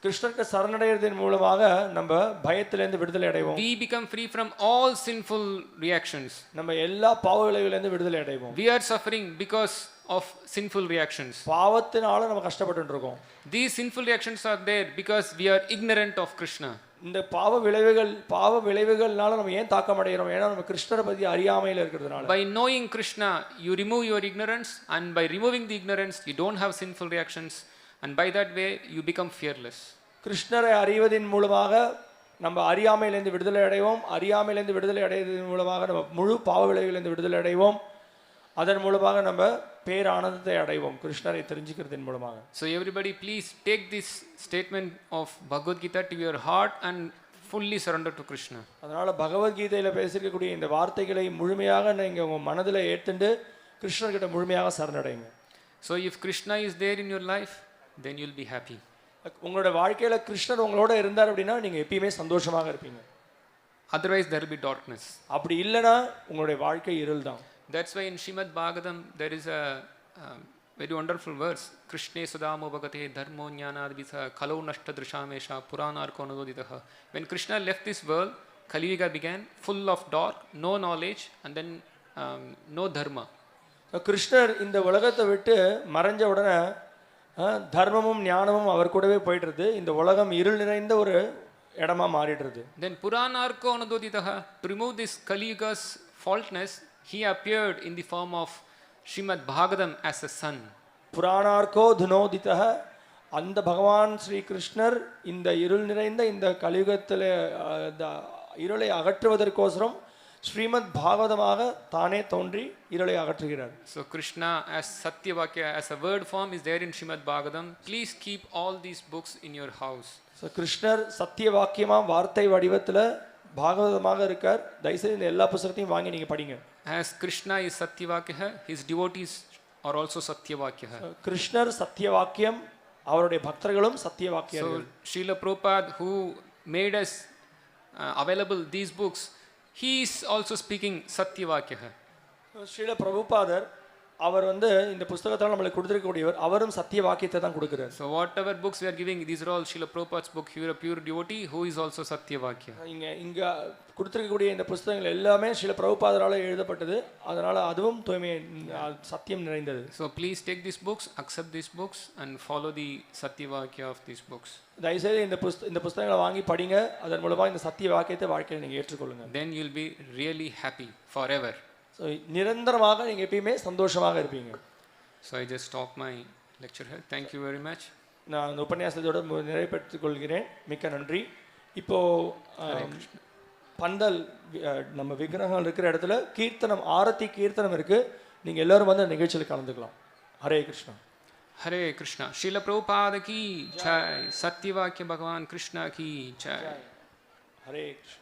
கிருஷ்ணருக்கு சரணடைவதன் மூலமாக நம்ம பயத்திலிருந்து விடுதலை அடைவோம். We become free from all sinful reactions. நம்ம எல்லா பாவ விளைவுகளிலிருந்து விடுதலை அடைவோம். We are suffering because of sinful reactions. பாவத்தினால நம்ம கஷ்டப்பட்டுட்டு இருக்கோம். These sinful reactions are there because we are ignorant of Krishna. இந்த பாவ விளைவுகள்னால நம்ம ஏன் தாக்கம் அடைகிறோம்? ஏன்னா நம்ம கிருஷ்ணரை பத்தி அறியாமையில இருக்கிறதுனால. By knowing Krishna, you remove your ignorance, and by removing the ignorance, you don't have sinful reactions, and by that way you become fearless. கிருஷ்ணரை அறிவதின் மூலமாக நம்ம அறியாமையிலிருந்து விடுதலை அடைவோம். அறியாமையிலிருந்து விடுதலை அடைவதன் மூலமாக நம்ம முழு பாவ விளைவுகளிலிருந்து விடுதலை அடைவோம். அதன் மூலமாக நம்ம பேரானந்தத்தை அடைவோம் கிருஷ்ணரை தெரிஞ்சுக்கிறதன் மூலமாக. So everybody please take this statement of Bhagavad Gita to your heart and fully surrender to Krishna. அதனால பகவத்கீதையில பேசியிருக்கக்கூடிய இந்த வார்த்தைகளை முழுமையாக நீங்க உங்க மனதில் ஏத்துண்டு கிருஷ்ணர்கிட்ட முழுமையாக சரணடைங்க. So if Krishna is there in your life, then you'll be happy. உங்களோட வாழ்க்கையில கிருஷ்ணர் உங்களோட இருந்தார் அப்படின்னா நீங்க எப்பயுமே சந்தோஷமாக இருப்பீங்க. Otherwise there will be darkness. அப்படி இல்லனா உங்களுடைய வாழ்க்கை இருள் தான். That's why in Srimad Bhagavatam there is a very wonderful verse. Krishne sudamo bhagate dharmo jnanad visa kalo nashta drishamesha puranarko anudoditaha. When Krishna left this world, Kali Yuga began, full of dark, no knowledge, and then no dharma. கிருஷ்ணர் இந்த உலகத்தை விட்டு மறைஞ்ச உடனே தர்மமும் ஞானமும் அவர் கூடவே போயிடுறது. இந்த உலகம் இருள் நிறைந்த ஒரு இடமா மாறிடுறது. Then puranarko anudoditaha, to remove this Kali Yuga's faultness, he appeared in the form of Srimad Bhagavatam as a sun. புராணார்க்கோ துனோதிதः அந்த பகவான் ஸ்ரீ கிருஷ்ணர் இந்த இருள் நிறைந்த இந்த கலியுகத்தில் இருளை அகற்றுவதற்கோசரம் ஸ்ரீமத் பாகவதமாக தானே தோன்றி இருளை அகற்றுகிறார். So Krishna as Satyavakya as a word form is there in Srimad Bhagavatam. Please keep all these books in your house. So கிருஷ்ணர் சத்திய வாக்கியமா வார்த்தை வடிவத்தில் பாகவதமாக இருக்கார். தயவுசெய்து இந்த எல்லா புத்தகத்தையும் வாங்கி நீங்க படிங்க. As Krishna is Satyavakya, his devotees are also Satyavakya. கிருஷ்ணர் சத்திய வாக்கியம், அவருடைய பக்தர்களும் சத்திய வாக்கியர்கள். So Srila Prabhupada who made us available these books, he is also speaking Satyavakya. Srila பிரபுபாதர் அவர் வந்து இந்த புத்தகத்தை நம்மளுக்கு கொடுத்திருக்கக்கூடியவர், அவரும் சத்திய வாக்கியத்தை தான் கொடுக்கிறார். So whatever books we are giving, these are all Srila Prabhupada's book. You are a pure devotee who is also Satyavakya. இங்க கொடுத்திருக்கக்கூடிய இந்த புத்தகங்கள் எல்லாமே ஸ்ரீல பிரபுபாதரால எழுதப்பட்டது, அதனால அதுவும் தூய்மை சத்தியம் நிறைந்தது. So please take these books, accept these books and follow the Satyavakya of these books. தயவுசெய்து இந்த புத்தகங்களை வாங்கி படிங்க, அதன் மூலமா இந்த சத்திய வாக்கியத்தை வாழ்க்கையில் நீங்க ஏற்றுக்கொள்ளுங்க. Then you will be really happy forever. So நிரந்தரமாக நீங்கள் எப்பயுமே சந்தோஷமாக இருப்பீங்க. So I just stop my lecture here. Thank you very much. நான் இந்த உபன்யாசத்தோட நிறைவேற்றிக் கொள்கிறேன். மிக்க நன்றி. இப்போ பந்தல் நம்ம விக்கிரகம் இருக்கிற இடத்துல கீர்த்தனம், ஆரத்தி கீர்த்தனம் இருக்கு. நீங்க எல்லாரும் வந்து அந்த நிகழ்ச்சியில் கலந்துக்கலாம். Hare Krishna. Hare Krishna. Srila Prabhupada ki jai. Satyavakya Bhagavan Krishna ki jai. Hare Krishna.